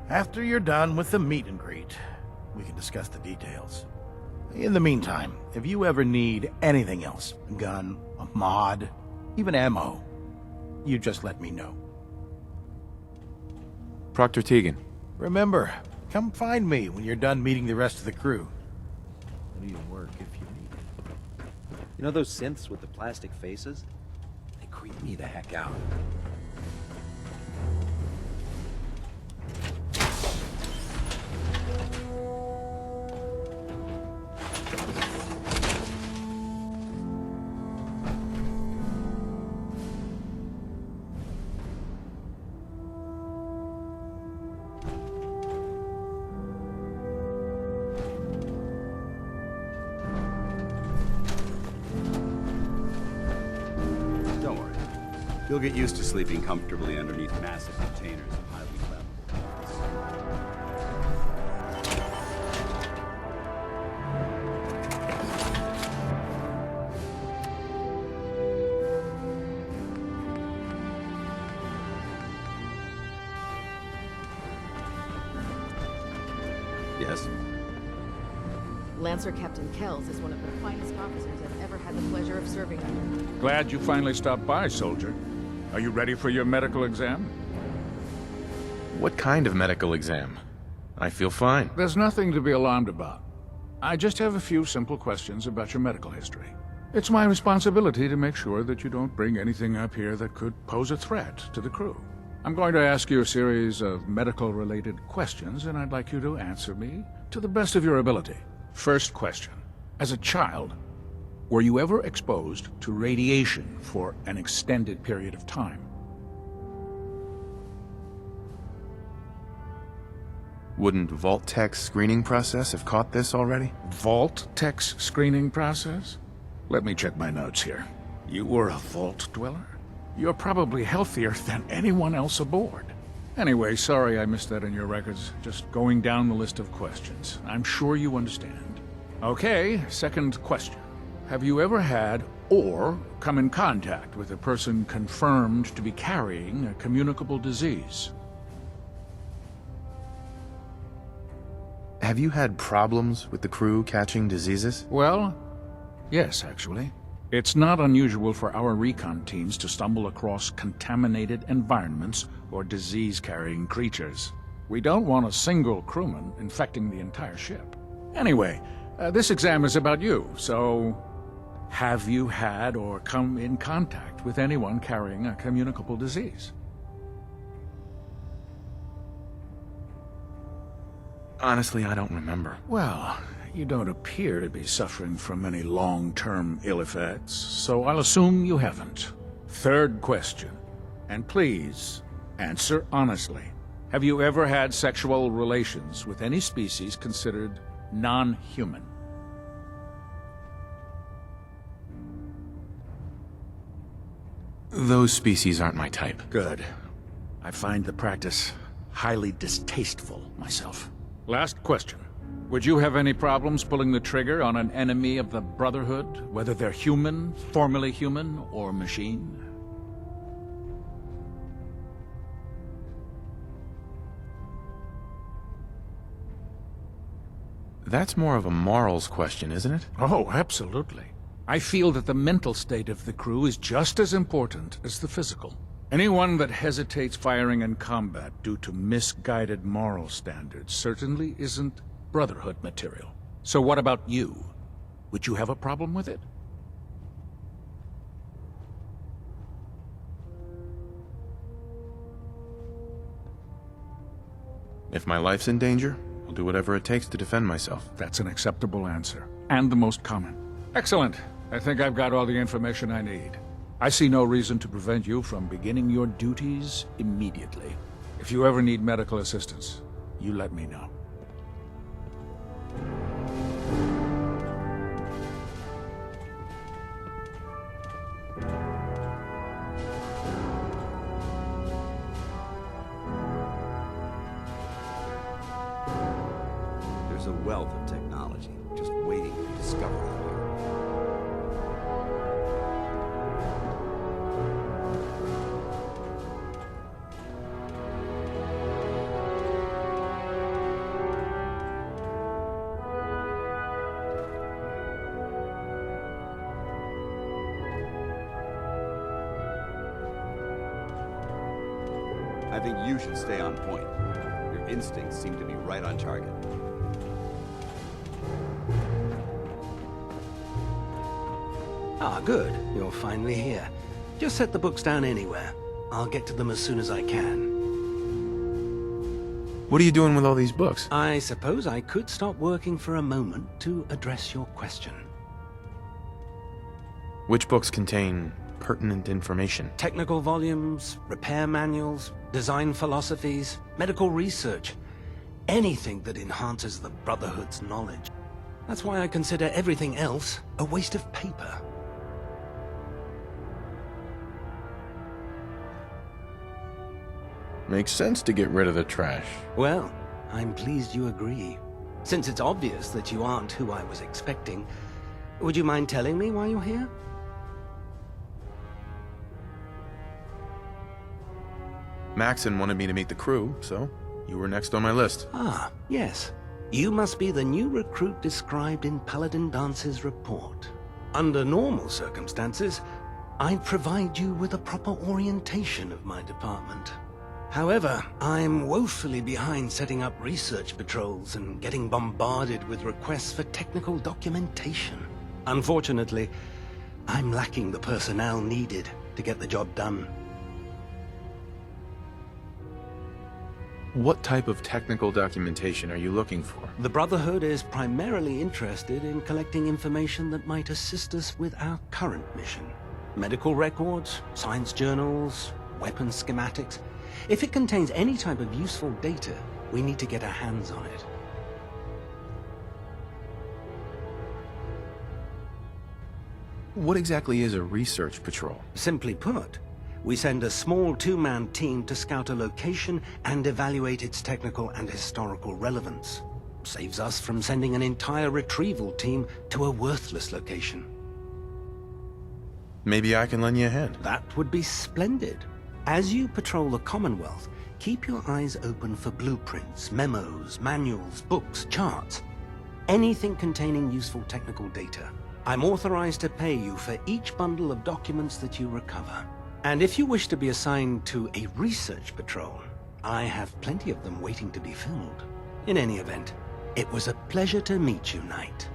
After you're done with the meet and greet, we can discuss the details. In the meantime, if you ever need anything else, a gun, a mod, even ammo, you just let me know.
Proctor Tegan.
Remember, come find me when you're done meeting the rest of the crew.
I'll do your work if you need it. You know those synths with the plastic faces? They creep me the heck out.
You'll get used to sleeping comfortably underneath massive containers of highly flammable products. Yes?
Lancer Captain Kells is one of the finest officers I've ever had the pleasure of serving under.
Glad you finally stopped by, soldier. Are you ready for your medical exam?
What kind of medical exam? I feel fine.
There's nothing to be alarmed about. I just have a few simple questions about your medical history. It's my responsibility to make sure that you don't bring anything up here that could pose a threat to the crew. I'm going to ask you a series of medical-related questions, and I'd like you to answer me to the best of your ability. First question. As a child, were you ever exposed to radiation for an extended period of time?
Wouldn't Vault-Tech's screening process have caught this already?
Vault-Tech's screening process? Let me check my notes here. You were a Vault Dweller? You're probably healthier than anyone else aboard. Anyway, sorry I missed that in your records. Just going down the list of questions. I'm sure you understand. Okay, second question. Have you ever had or come in contact with a person confirmed to be carrying a communicable disease?
Have you had problems with the crew catching diseases?
Well, yes, actually. It's not unusual for our recon teams to stumble across contaminated environments or disease-carrying creatures. We don't want a single crewman infecting the entire ship. Anyway, this exam is about you, so have you had or come in contact with anyone carrying a communicable disease?
Honestly, I don't remember.
Well, you don't appear to be suffering from any long-term ill effects, so I'll assume you haven't. Third question, and please, answer honestly. Have you ever had sexual relations with any species considered non-human?
Those species aren't my type.
Good. I find the practice highly distasteful myself. Last question. Would you have any problems pulling the trigger on an enemy of the Brotherhood, whether they're human, formerly human, or machine?
That's more of a morals question, isn't it?
Oh, absolutely. I feel that the mental state of the crew is just as important as the physical. Anyone that hesitates firing in combat due to misguided moral standards certainly isn't Brotherhood material. So what about you? Would you have a problem with it?
If my life's in danger, I'll do whatever it takes to defend myself.
That's an acceptable answer, and the most common. Excellent. I think I've got all the information I need. I see no reason to prevent you from beginning your duties immediately. If you ever need medical assistance, you let me know.
There's a wealth of technology just waiting to be discovered out here. I think you should stay on point. Your instincts seem to be right on target.
Ah, good. You're finally here. Just set the books down anywhere. I'll get to them as soon as I can.
What are you doing with all these books?
I suppose I could stop working for a moment to address your question.
Which books contain pertinent information?
Technical volumes, repair manuals, design philosophies, medical research. Anything that enhances the Brotherhood's knowledge. That's why I consider everything else a waste of paper.
Makes sense to get rid of the trash.
Well, I'm pleased you agree. Since it's obvious that you aren't who I was expecting, would you mind telling me why you're here?
Maxon wanted me to meet the crew, so you were next on my list.
Ah, yes. You must be the new recruit described in Paladin Dance's report. Under normal circumstances, I'd provide you with a proper orientation of my department. However, I'm woefully behind setting up research patrols and getting bombarded with requests for technical documentation. Unfortunately, I'm lacking the personnel needed to get the job done.
What type of technical documentation are you looking for?
The Brotherhood is primarily interested in collecting information that might assist us with our current mission. Medical records, science journals, weapon schematics. If it contains any type of useful data, we need to get our hands on it.
What exactly is a research patrol?
Simply put, we send a small two-man team to scout a location and evaluate its technical and historical relevance. Saves us from sending an entire retrieval team to a worthless location.
Maybe I can lend you a hand.
That would be splendid. As you patrol the Commonwealth, keep your eyes open for blueprints, memos, manuals, books, charts. Anything containing useful technical data. I'm authorized to pay you for each bundle of documents that you recover. And if you wish to be assigned to a research patrol, I have plenty of them waiting to be filled. In any event, it was a pleasure to meet you, Knight.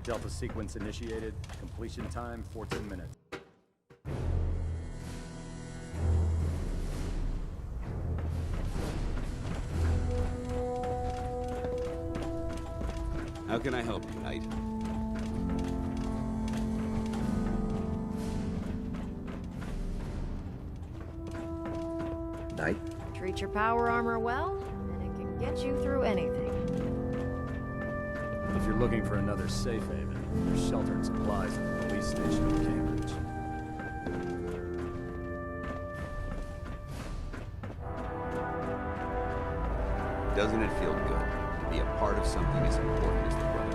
Delta sequence initiated. Completion time 14 minutes.
How can I help you, Knight?
Knight?
Treat your power armor well, and it can get you through anything.
If you're looking for another safe haven, there's shelter and supplies at the police station in Cambridge.
Doesn't it feel good to be a part of something as important as the Brotherhood?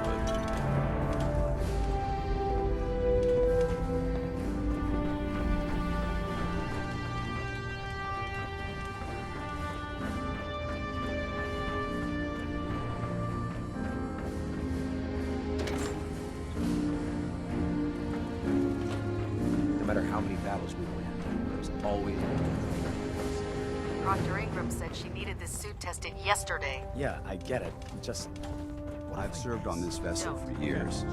as we win. There's always...
Proctor Ingram said she needed this suit tested yesterday.
Yeah, I get it. Just...
I've served on this vessel for years.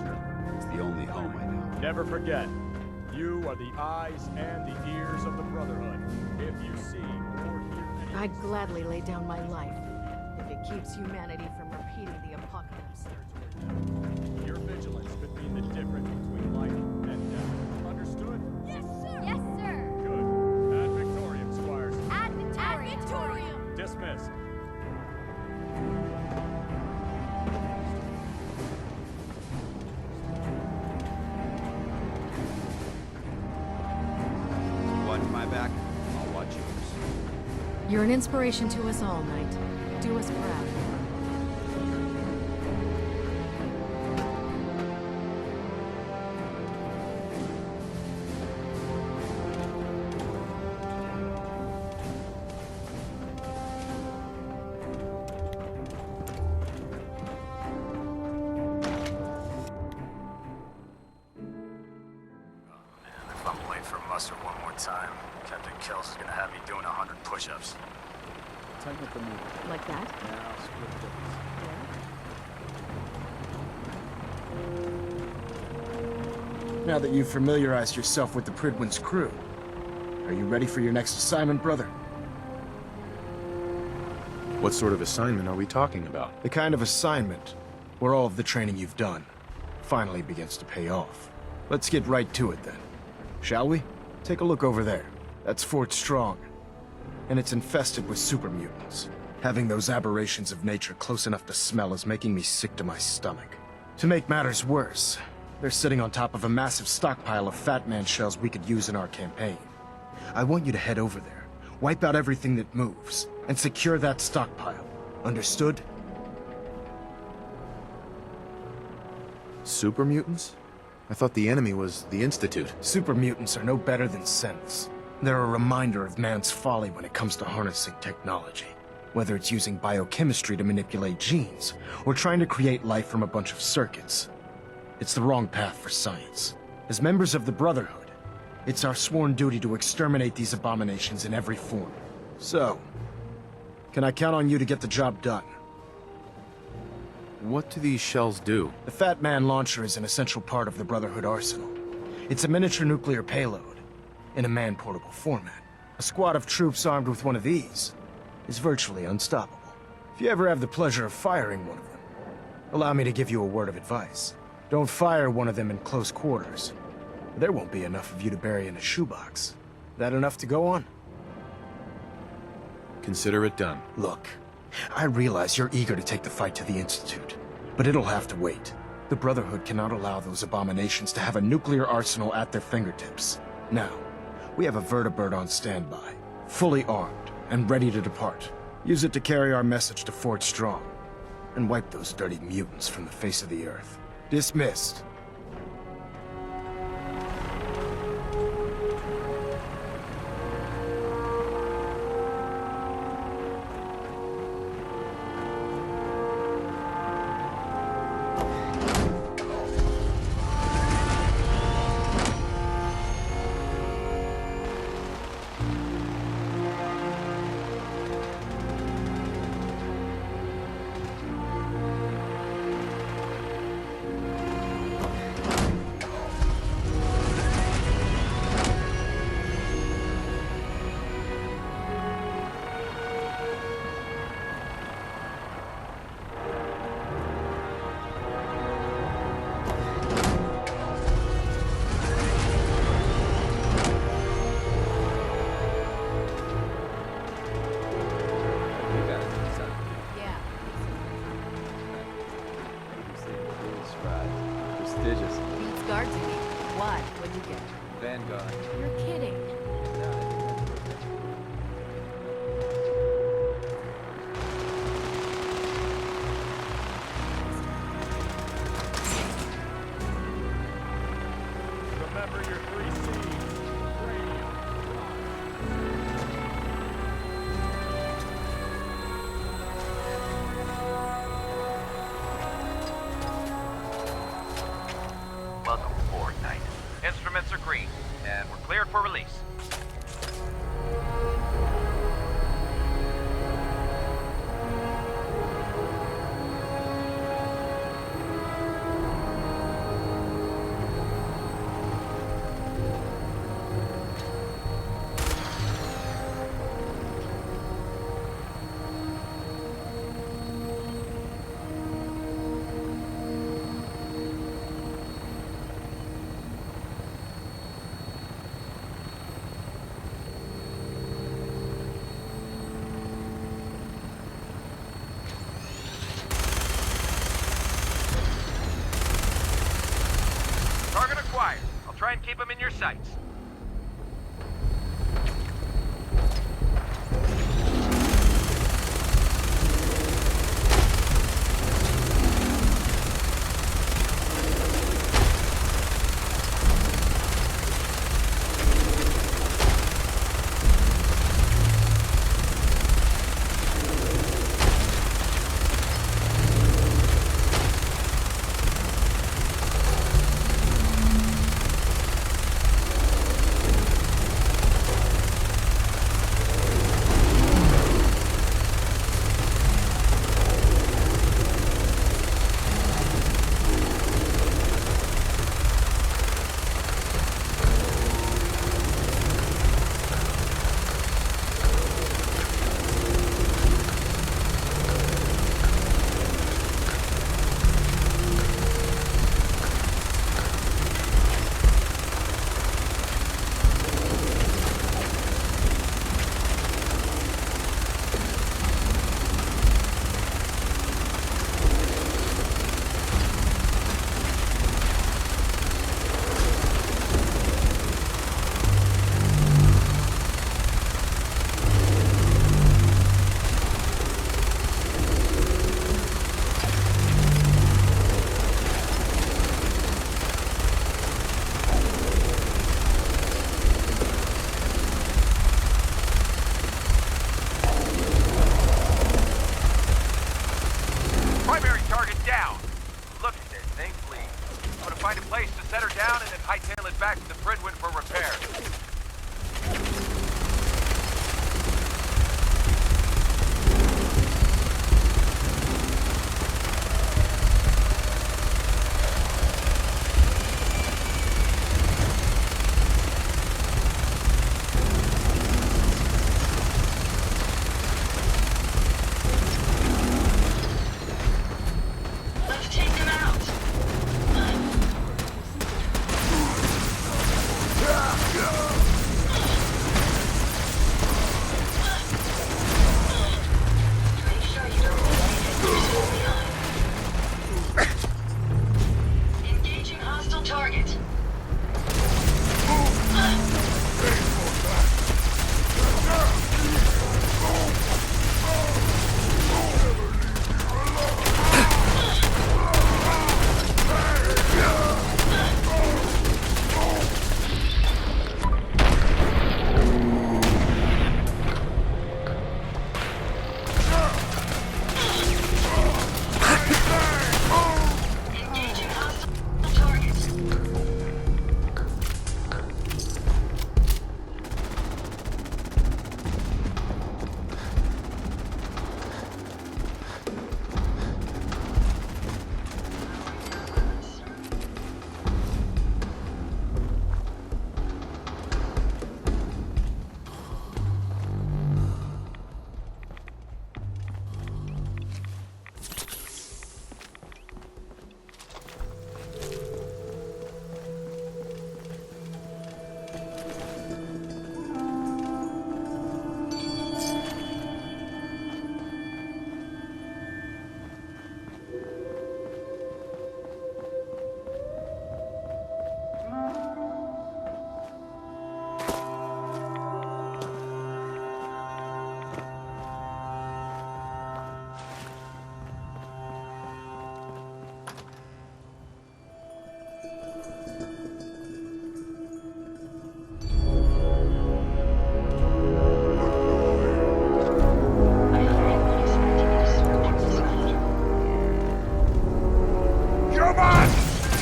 It's the only home I know.
Never forget, you are the eyes and the ears of the Brotherhood. If you see or hear anything...
I'd gladly lay down my life if it keeps humanity from repeating the apocalypse.
Your vigilance could mean the difference between life and death. Understood?
Yes, sir! Yes, sir!
Good. Ad Victoriam, Squires.
Ad Victoriam!
Dismissed.
Watch my back, I'll watch yours.
You're an inspiration to us all, Knight. Do us proud.
If I'm late for muster one more time, Captain Kells is gonna have me doing 100 push-ups.
Tighten up the move.
Like that?
Now, split the difference.
Now that you've familiarized yourself with the Prydwen's crew, are you ready for your next assignment, brother?
What sort of assignment are we talking about?
The kind of assignment where all of the training you've done finally begins to pay off. Let's get right to it then. Shall we? Take a look over there. That's Fort Strong. And it's infested with super mutants. Having those aberrations of nature close enough to smell is making me sick to my stomach. To make matters worse, they're sitting on top of a massive stockpile of Fat Man shells we could use in our campaign. I want you to head over there, wipe out everything that moves, and secure that stockpile. Understood?
Super mutants? I thought the enemy was the Institute.
Super mutants are no better than synths. They're a reminder of man's folly when it comes to harnessing technology. Whether it's using biochemistry to manipulate genes, or trying to create life from a bunch of circuits. It's the wrong path for science. As members of the Brotherhood, it's our sworn duty to exterminate these abominations in every form. So, can I count on you to get the job done?
What do these shells do?
The Fat Man launcher is an essential part of the Brotherhood arsenal. It's a miniature nuclear payload, in a man-portable format. A squad of troops armed with one of these is virtually unstoppable. If you ever have the pleasure of firing one of them, allow me to give you a word of advice. Don't fire one of them in close quarters. There won't be enough of you to bury in a shoebox. That enough to go on?
Consider it done.
Look, I realize you're eager to take the fight to the Institute, but it'll have to wait. The Brotherhood cannot allow those abominations to have a nuclear arsenal at their fingertips. Now, we have a vertibird on standby, fully armed and ready to depart. Use it to carry our message to Fort Strong, and wipe those dirty mutants from the face of the earth. Dismissed.
Prestigious.
Beats guard duty. Why? What'd you get?
Vanguard.
You're kidding.
Remember your 3 C's. Cranium.
Welcome aboard, Knight. Instruments are green, and we're cleared for release.
Try and keep them in your sights. Primary target down. Look at this thing, please. I'm gonna find a place to set her down and then hightail it back to the Bridwin for repair.
Let's take them out. Make sure you don't leave anything behind. Engaging hostile target. Engaging hostile target.
Come on!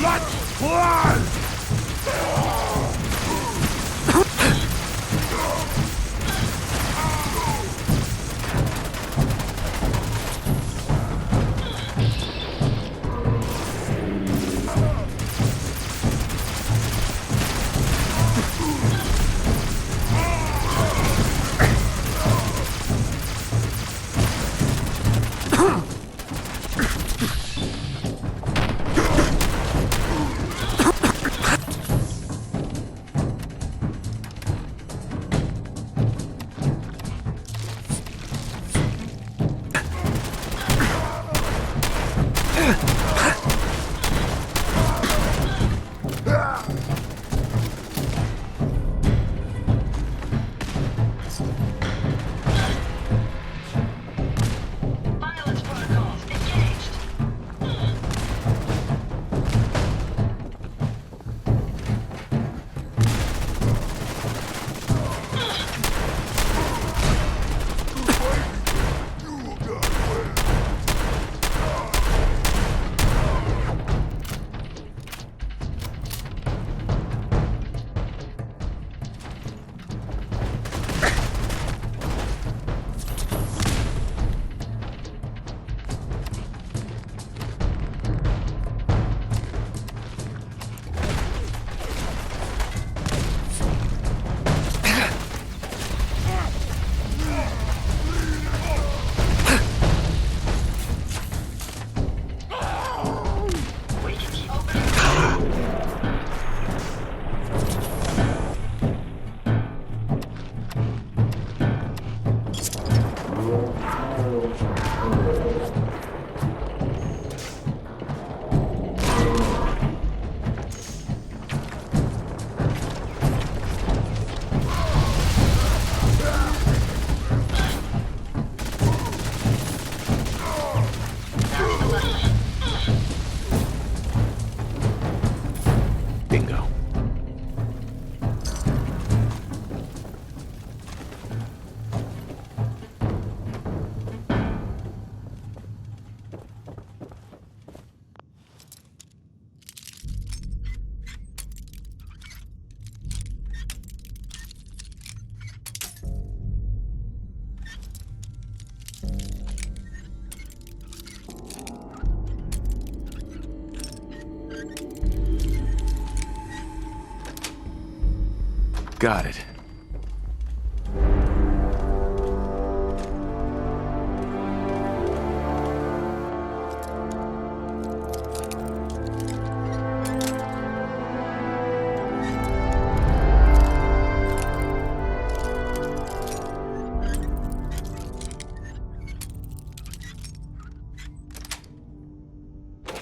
Let's fly!
Got it.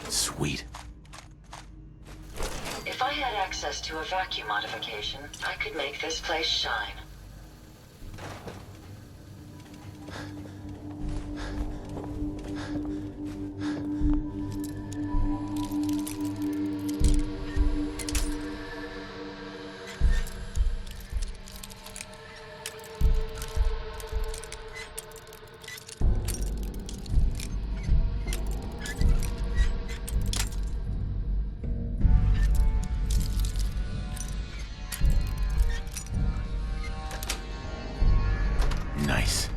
Sweet.
If I had access to a vacuum modification, I could make this place shine.
Nice.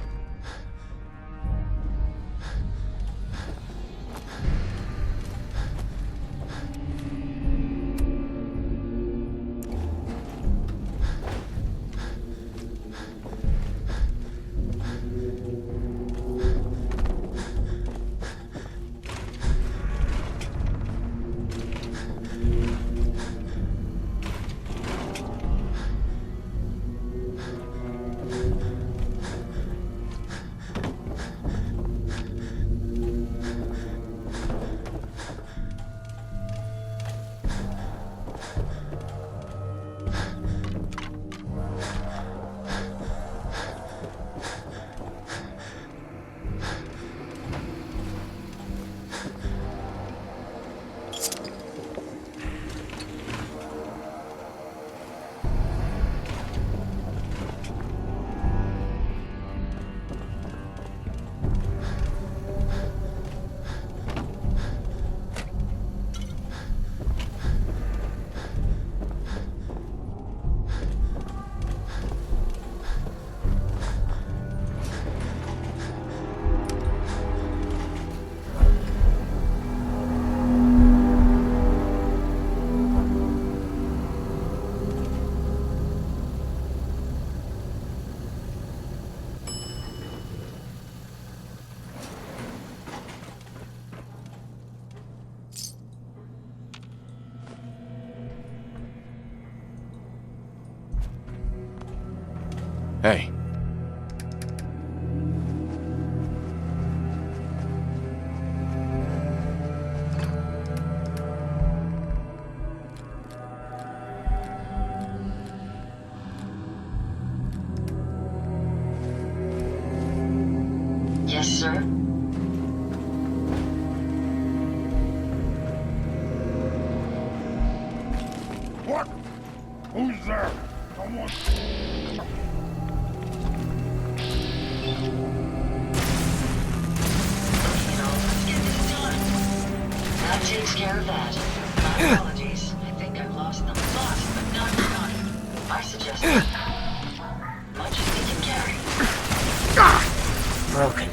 Hey.
Yes, sir?
What? Who's there? Someone...
That takes care of that. My apologies. I think I've lost them. Lost, but not forgotten. I suggest much as we can carry.
Broken.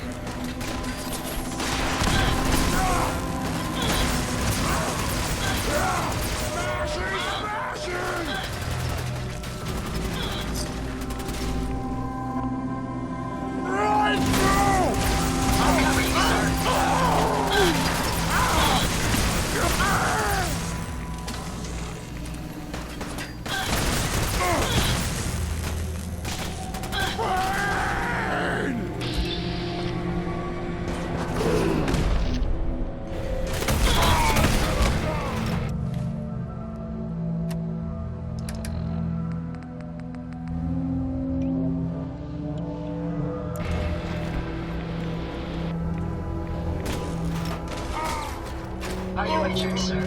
Are you injured, sir?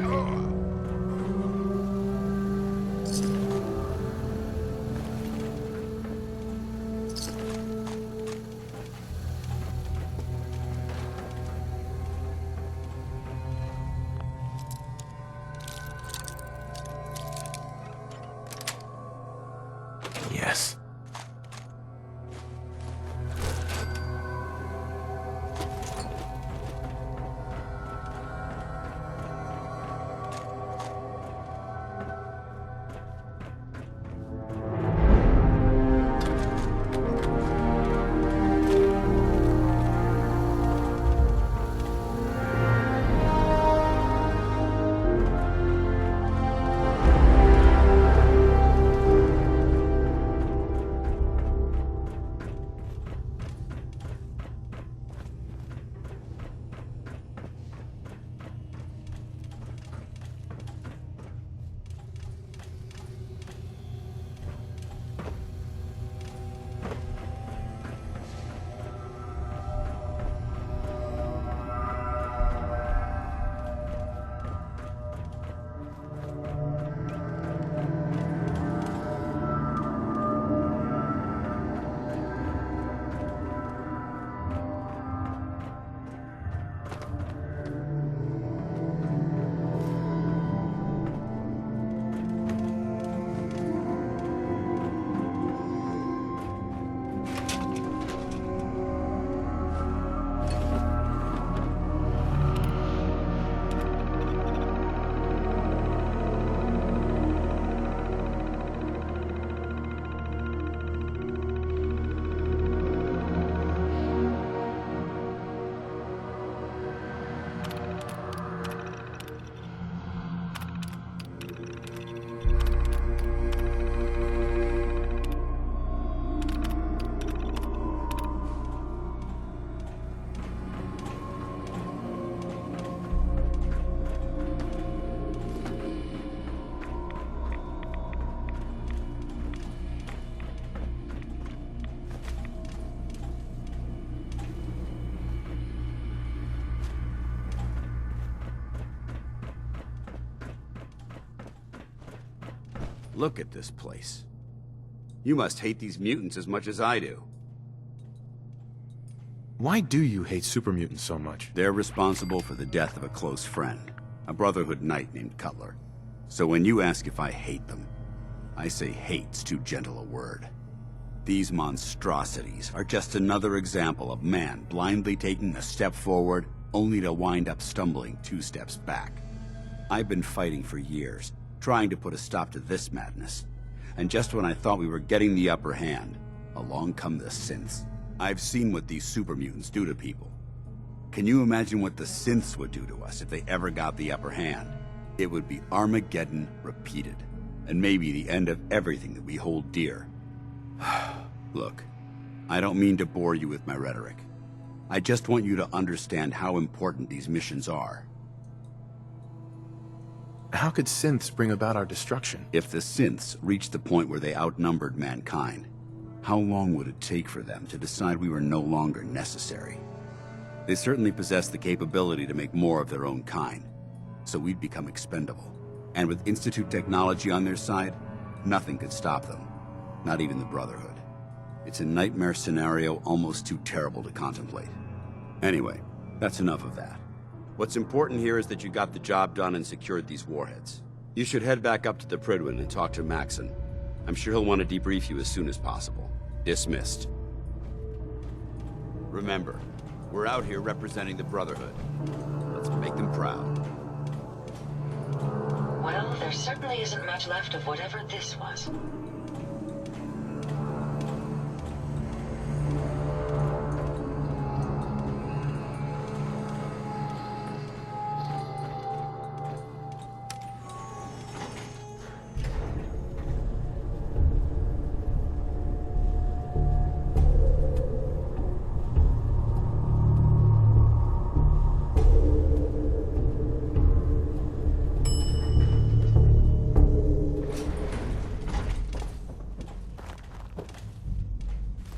Yes.
Look at this place. You must hate these mutants as much as I do.
Why do you hate super mutants so much?
They're responsible for the death of a close friend, a Brotherhood knight named Cutler. So when you ask if I hate them, I say hate's too gentle a word. These monstrosities are just another example of man blindly taking a step forward, only to wind up stumbling 2 steps back. I've been fighting for years, trying to put a stop to this madness. And just when I thought we were getting the upper hand, along come the synths. I've seen what these super mutants do to people. Can you imagine what the synths would do to us if they ever got the upper hand? It would be Armageddon repeated, and maybe the end of everything that we hold dear. Look, I don't mean to bore you with my rhetoric. I just want you to understand how important these missions are.
How could synths bring about our destruction?
If the synths reached the point where they outnumbered mankind, how long would it take for them to decide we were no longer necessary? They certainly possess the capability to make more of their own kind, so we'd become expendable. And with Institute technology on their side, nothing could stop them, not even the Brotherhood. It's a nightmare scenario almost too terrible to contemplate. Anyway, that's enough of that. What's important here is that you got the job done and secured these warheads. You should head back up to the Prydwen and talk to Maxon. I'm sure he'll want to debrief you as soon as possible. Dismissed. Remember, we're out here representing the Brotherhood. Let's make them proud.
Well, there certainly isn't much left of whatever this was.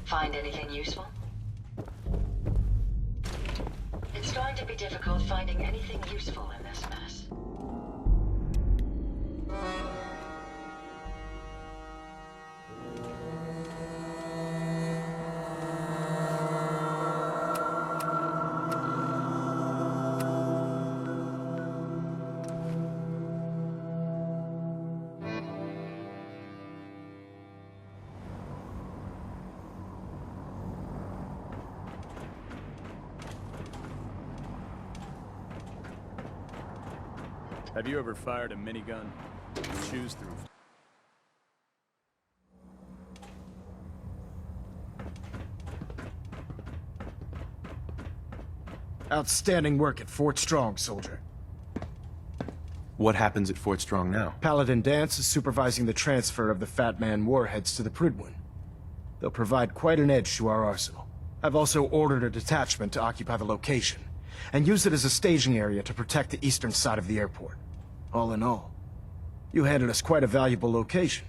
Find anything useful? It's going to be difficult finding anything useful in this mess.
Have you ever fired a minigun? Choose through.
Outstanding work at Fort Strong, soldier.
What happens at Fort Strong now?
Paladin Danse is supervising the transfer of the Fat Man warheads to the Prydwen. They'll provide quite an edge to our arsenal. I've also ordered a detachment to occupy the location, and use it as a staging area to protect the eastern side of the airport. All in all, you handed us quite a valuable location.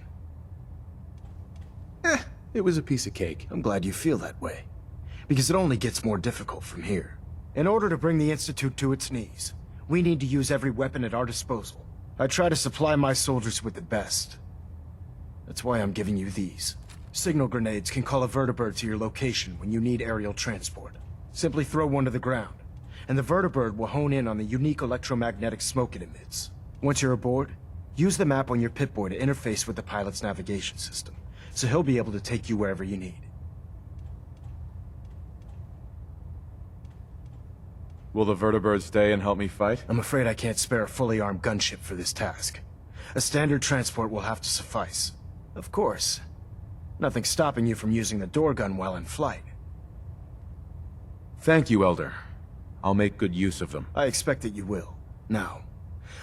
It was a piece of cake.
I'm glad you feel that way, because it only gets more difficult from here. In order to bring the Institute to its knees, we need to use every weapon at our disposal. I try to supply my soldiers with the best. That's why I'm giving you these. Signal grenades can call a vertibird to your location when you need aerial transport. Simply throw one to the ground, and the vertibird will hone in on the unique electromagnetic smoke it emits. Once you're aboard, use the map on your Pip-Boy to interface with the pilot's navigation system, so he'll be able to take you wherever you need.
Will the vertibird stay and help me fight?
I'm afraid I can't spare a fully armed gunship for this task. A standard transport will have to suffice. Of course, nothing stopping you from using the door gun while in flight.
Thank you, Elder. I'll make good use of them.
I expect that you will. Now,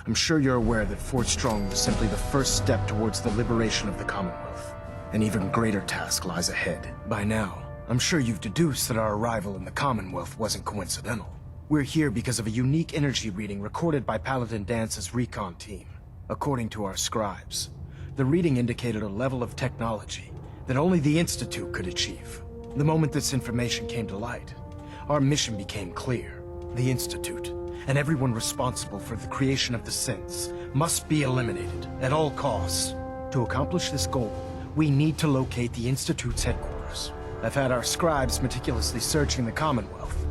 I'm sure you're aware that Fort Strong was simply the first step towards the liberation of the Commonwealth. An even greater task lies ahead. By now, I'm sure you've deduced that our arrival in the Commonwealth wasn't coincidental. We're here because of a unique energy reading recorded by Paladin Dance's recon team. According to our scribes, the reading indicated a level of technology that only the Institute could achieve. The moment this information came to light, our mission became clear. The Institute, and everyone responsible for the creation of the synths, must be eliminated at all costs. To accomplish this goal, we need to locate the Institute's headquarters. I've had our scribes meticulously searching the Commonwealth,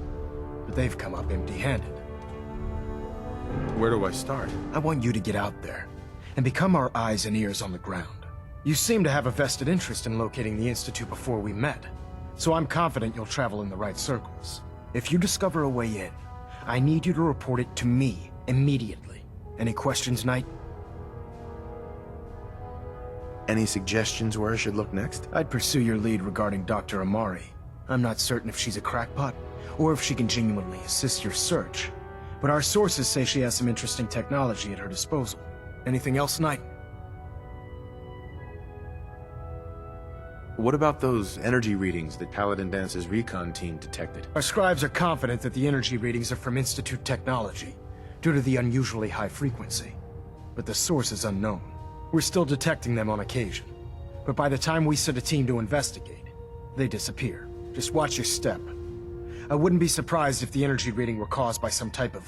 but they've come up empty-handed.
Where do I start?
I want you to get out there and become our eyes and ears on the ground. You seem to have a vested interest in locating the Institute before we met, so I'm confident you'll travel in the right circles. If you discover a way in, I need you to report it to me immediately. Any questions, Knight?
Any suggestions where I should look next?
I'd pursue your lead regarding Dr. Amari. I'm not certain if she's a crackpot, or if she can genuinely assist your search. But our sources say she has some interesting technology at her disposal. Anything else, Knight?
What about those energy readings that Paladin Dance's recon team detected?
Our scribes are confident that the energy readings are from Institute technology, due to the unusually high frequency. But the source is unknown. We're still detecting them on occasion. But by the time we send a team to investigate, they disappear. Just watch your step. I wouldn't be surprised if the energy reading were caused by some type of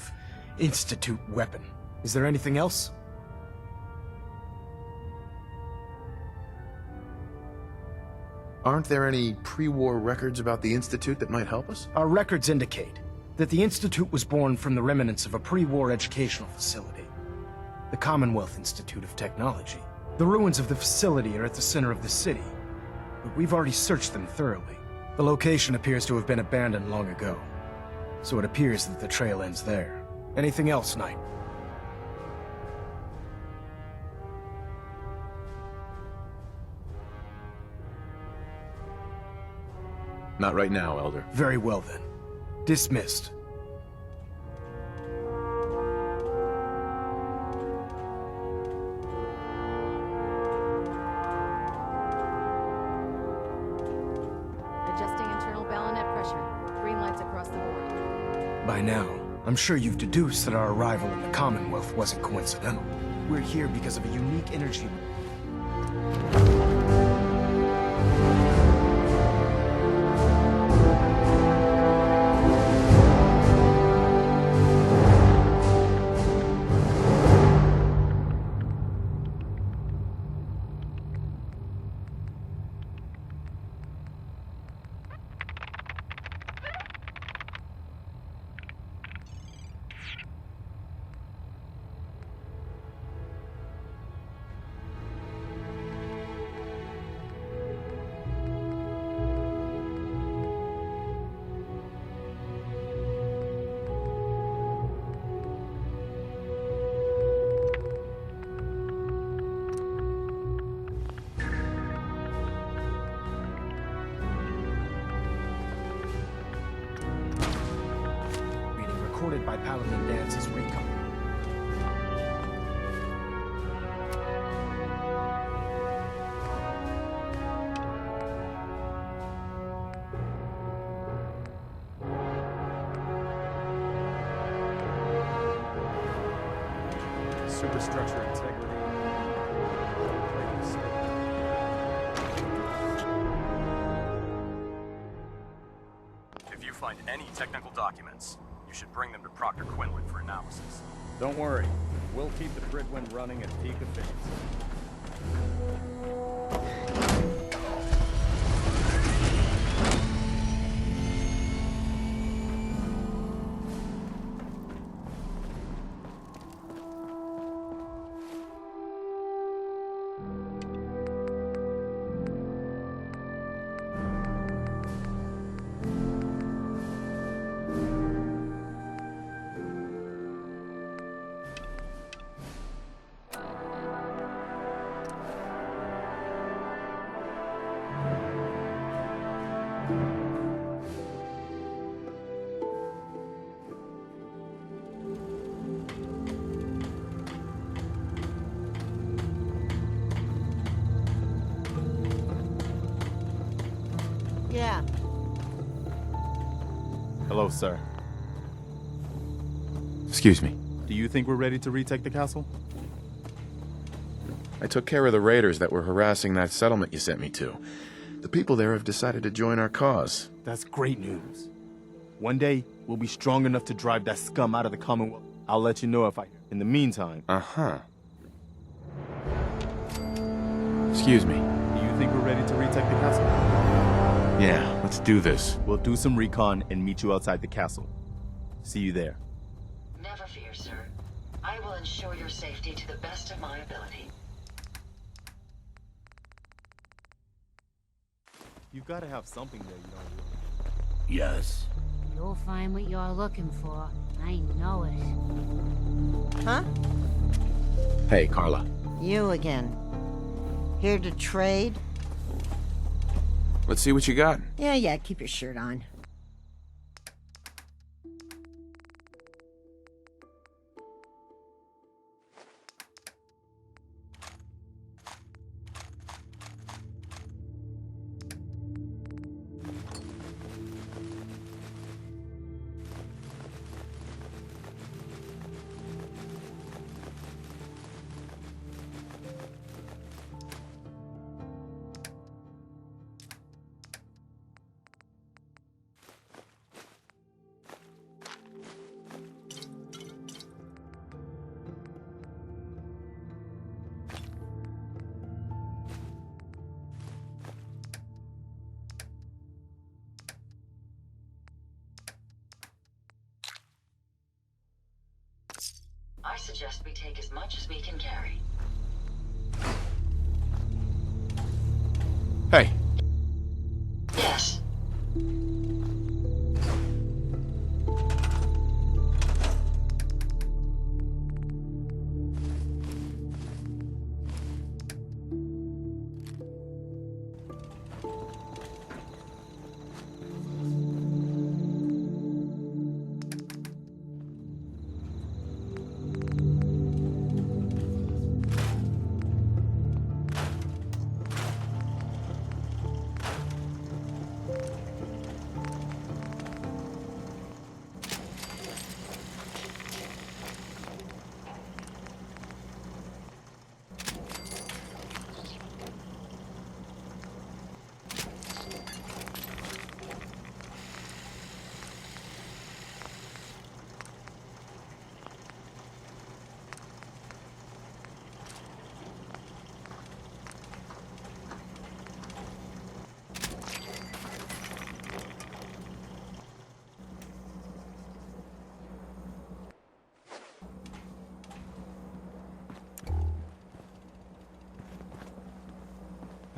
Institute weapon. Is there anything else?
Aren't there any pre-war records about the Institute that might help us?
Our records indicate that the Institute was born from the remnants of a pre-war educational facility, the Commonwealth Institute of Technology. The ruins of the facility are at the center of the city, but we've already searched them thoroughly. The location appears to have been abandoned long ago, so it appears that the trail ends there. Anything else, Knight?
Not right now, Elder.
Very well then. Dismissed.
Adjusting internal bayonet pressure. Green lights across the board.
By now, I'm sure you've deduced that our arrival in the Commonwealth wasn't coincidental. We're here because of a unique energy. Recorded by Paladin Dance's recon.
Superstructure integrity.
If you find any technical documents, you should bring them to Proctor Quinlan for analysis.
Don't worry. We'll keep the Prydwen running at peak efficiency.
Yeah.
Hello, sir.
Excuse me.
Do you think we're ready to retake the castle?
I took care of the raiders that were harassing that settlement you sent me to. The people there have decided to join our cause.
That's great news. One day, we'll be strong enough to drive that scum out of the Commonwealth. I'll let you know if I... In the meantime...
Uh-huh. Excuse me.
Do you think we're ready to retake the castle?
Yeah, let's do this.
We'll do some recon and meet you outside the castle. See you there.
Never fear, sir. I will ensure your safety to the best of my ability.
You've got to have something there you don't really.
Yes.
You'll find what you're looking for. I know it.
Huh?
Hey, Carla.
You again. Here to trade?
Let's see what you got.
Yeah, keep your shirt on.
I suggest we take as much as we can carry.
Hey.
Yes.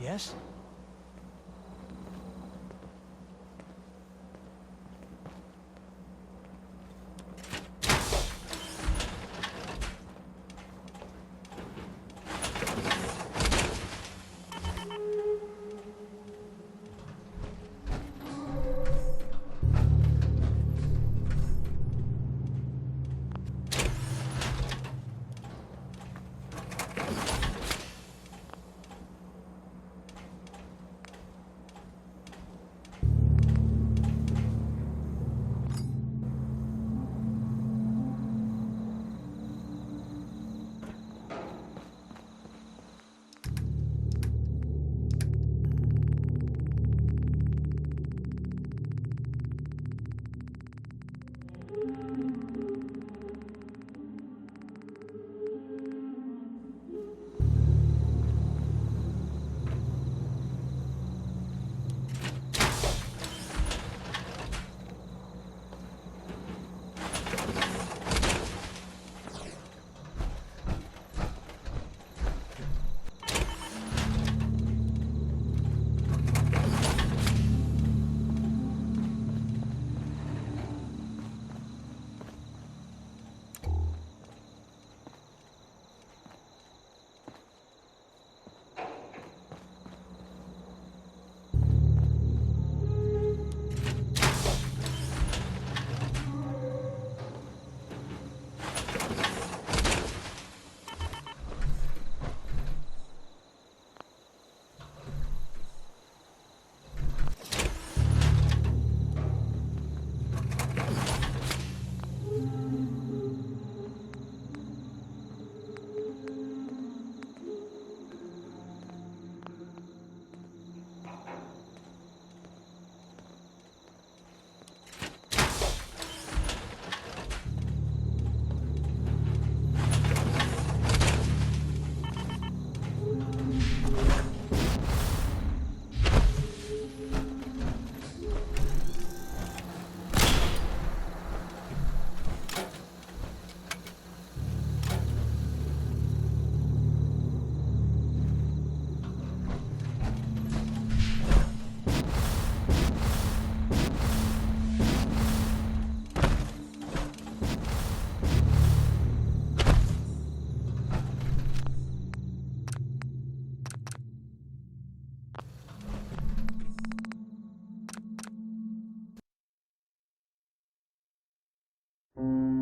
Yes?
you.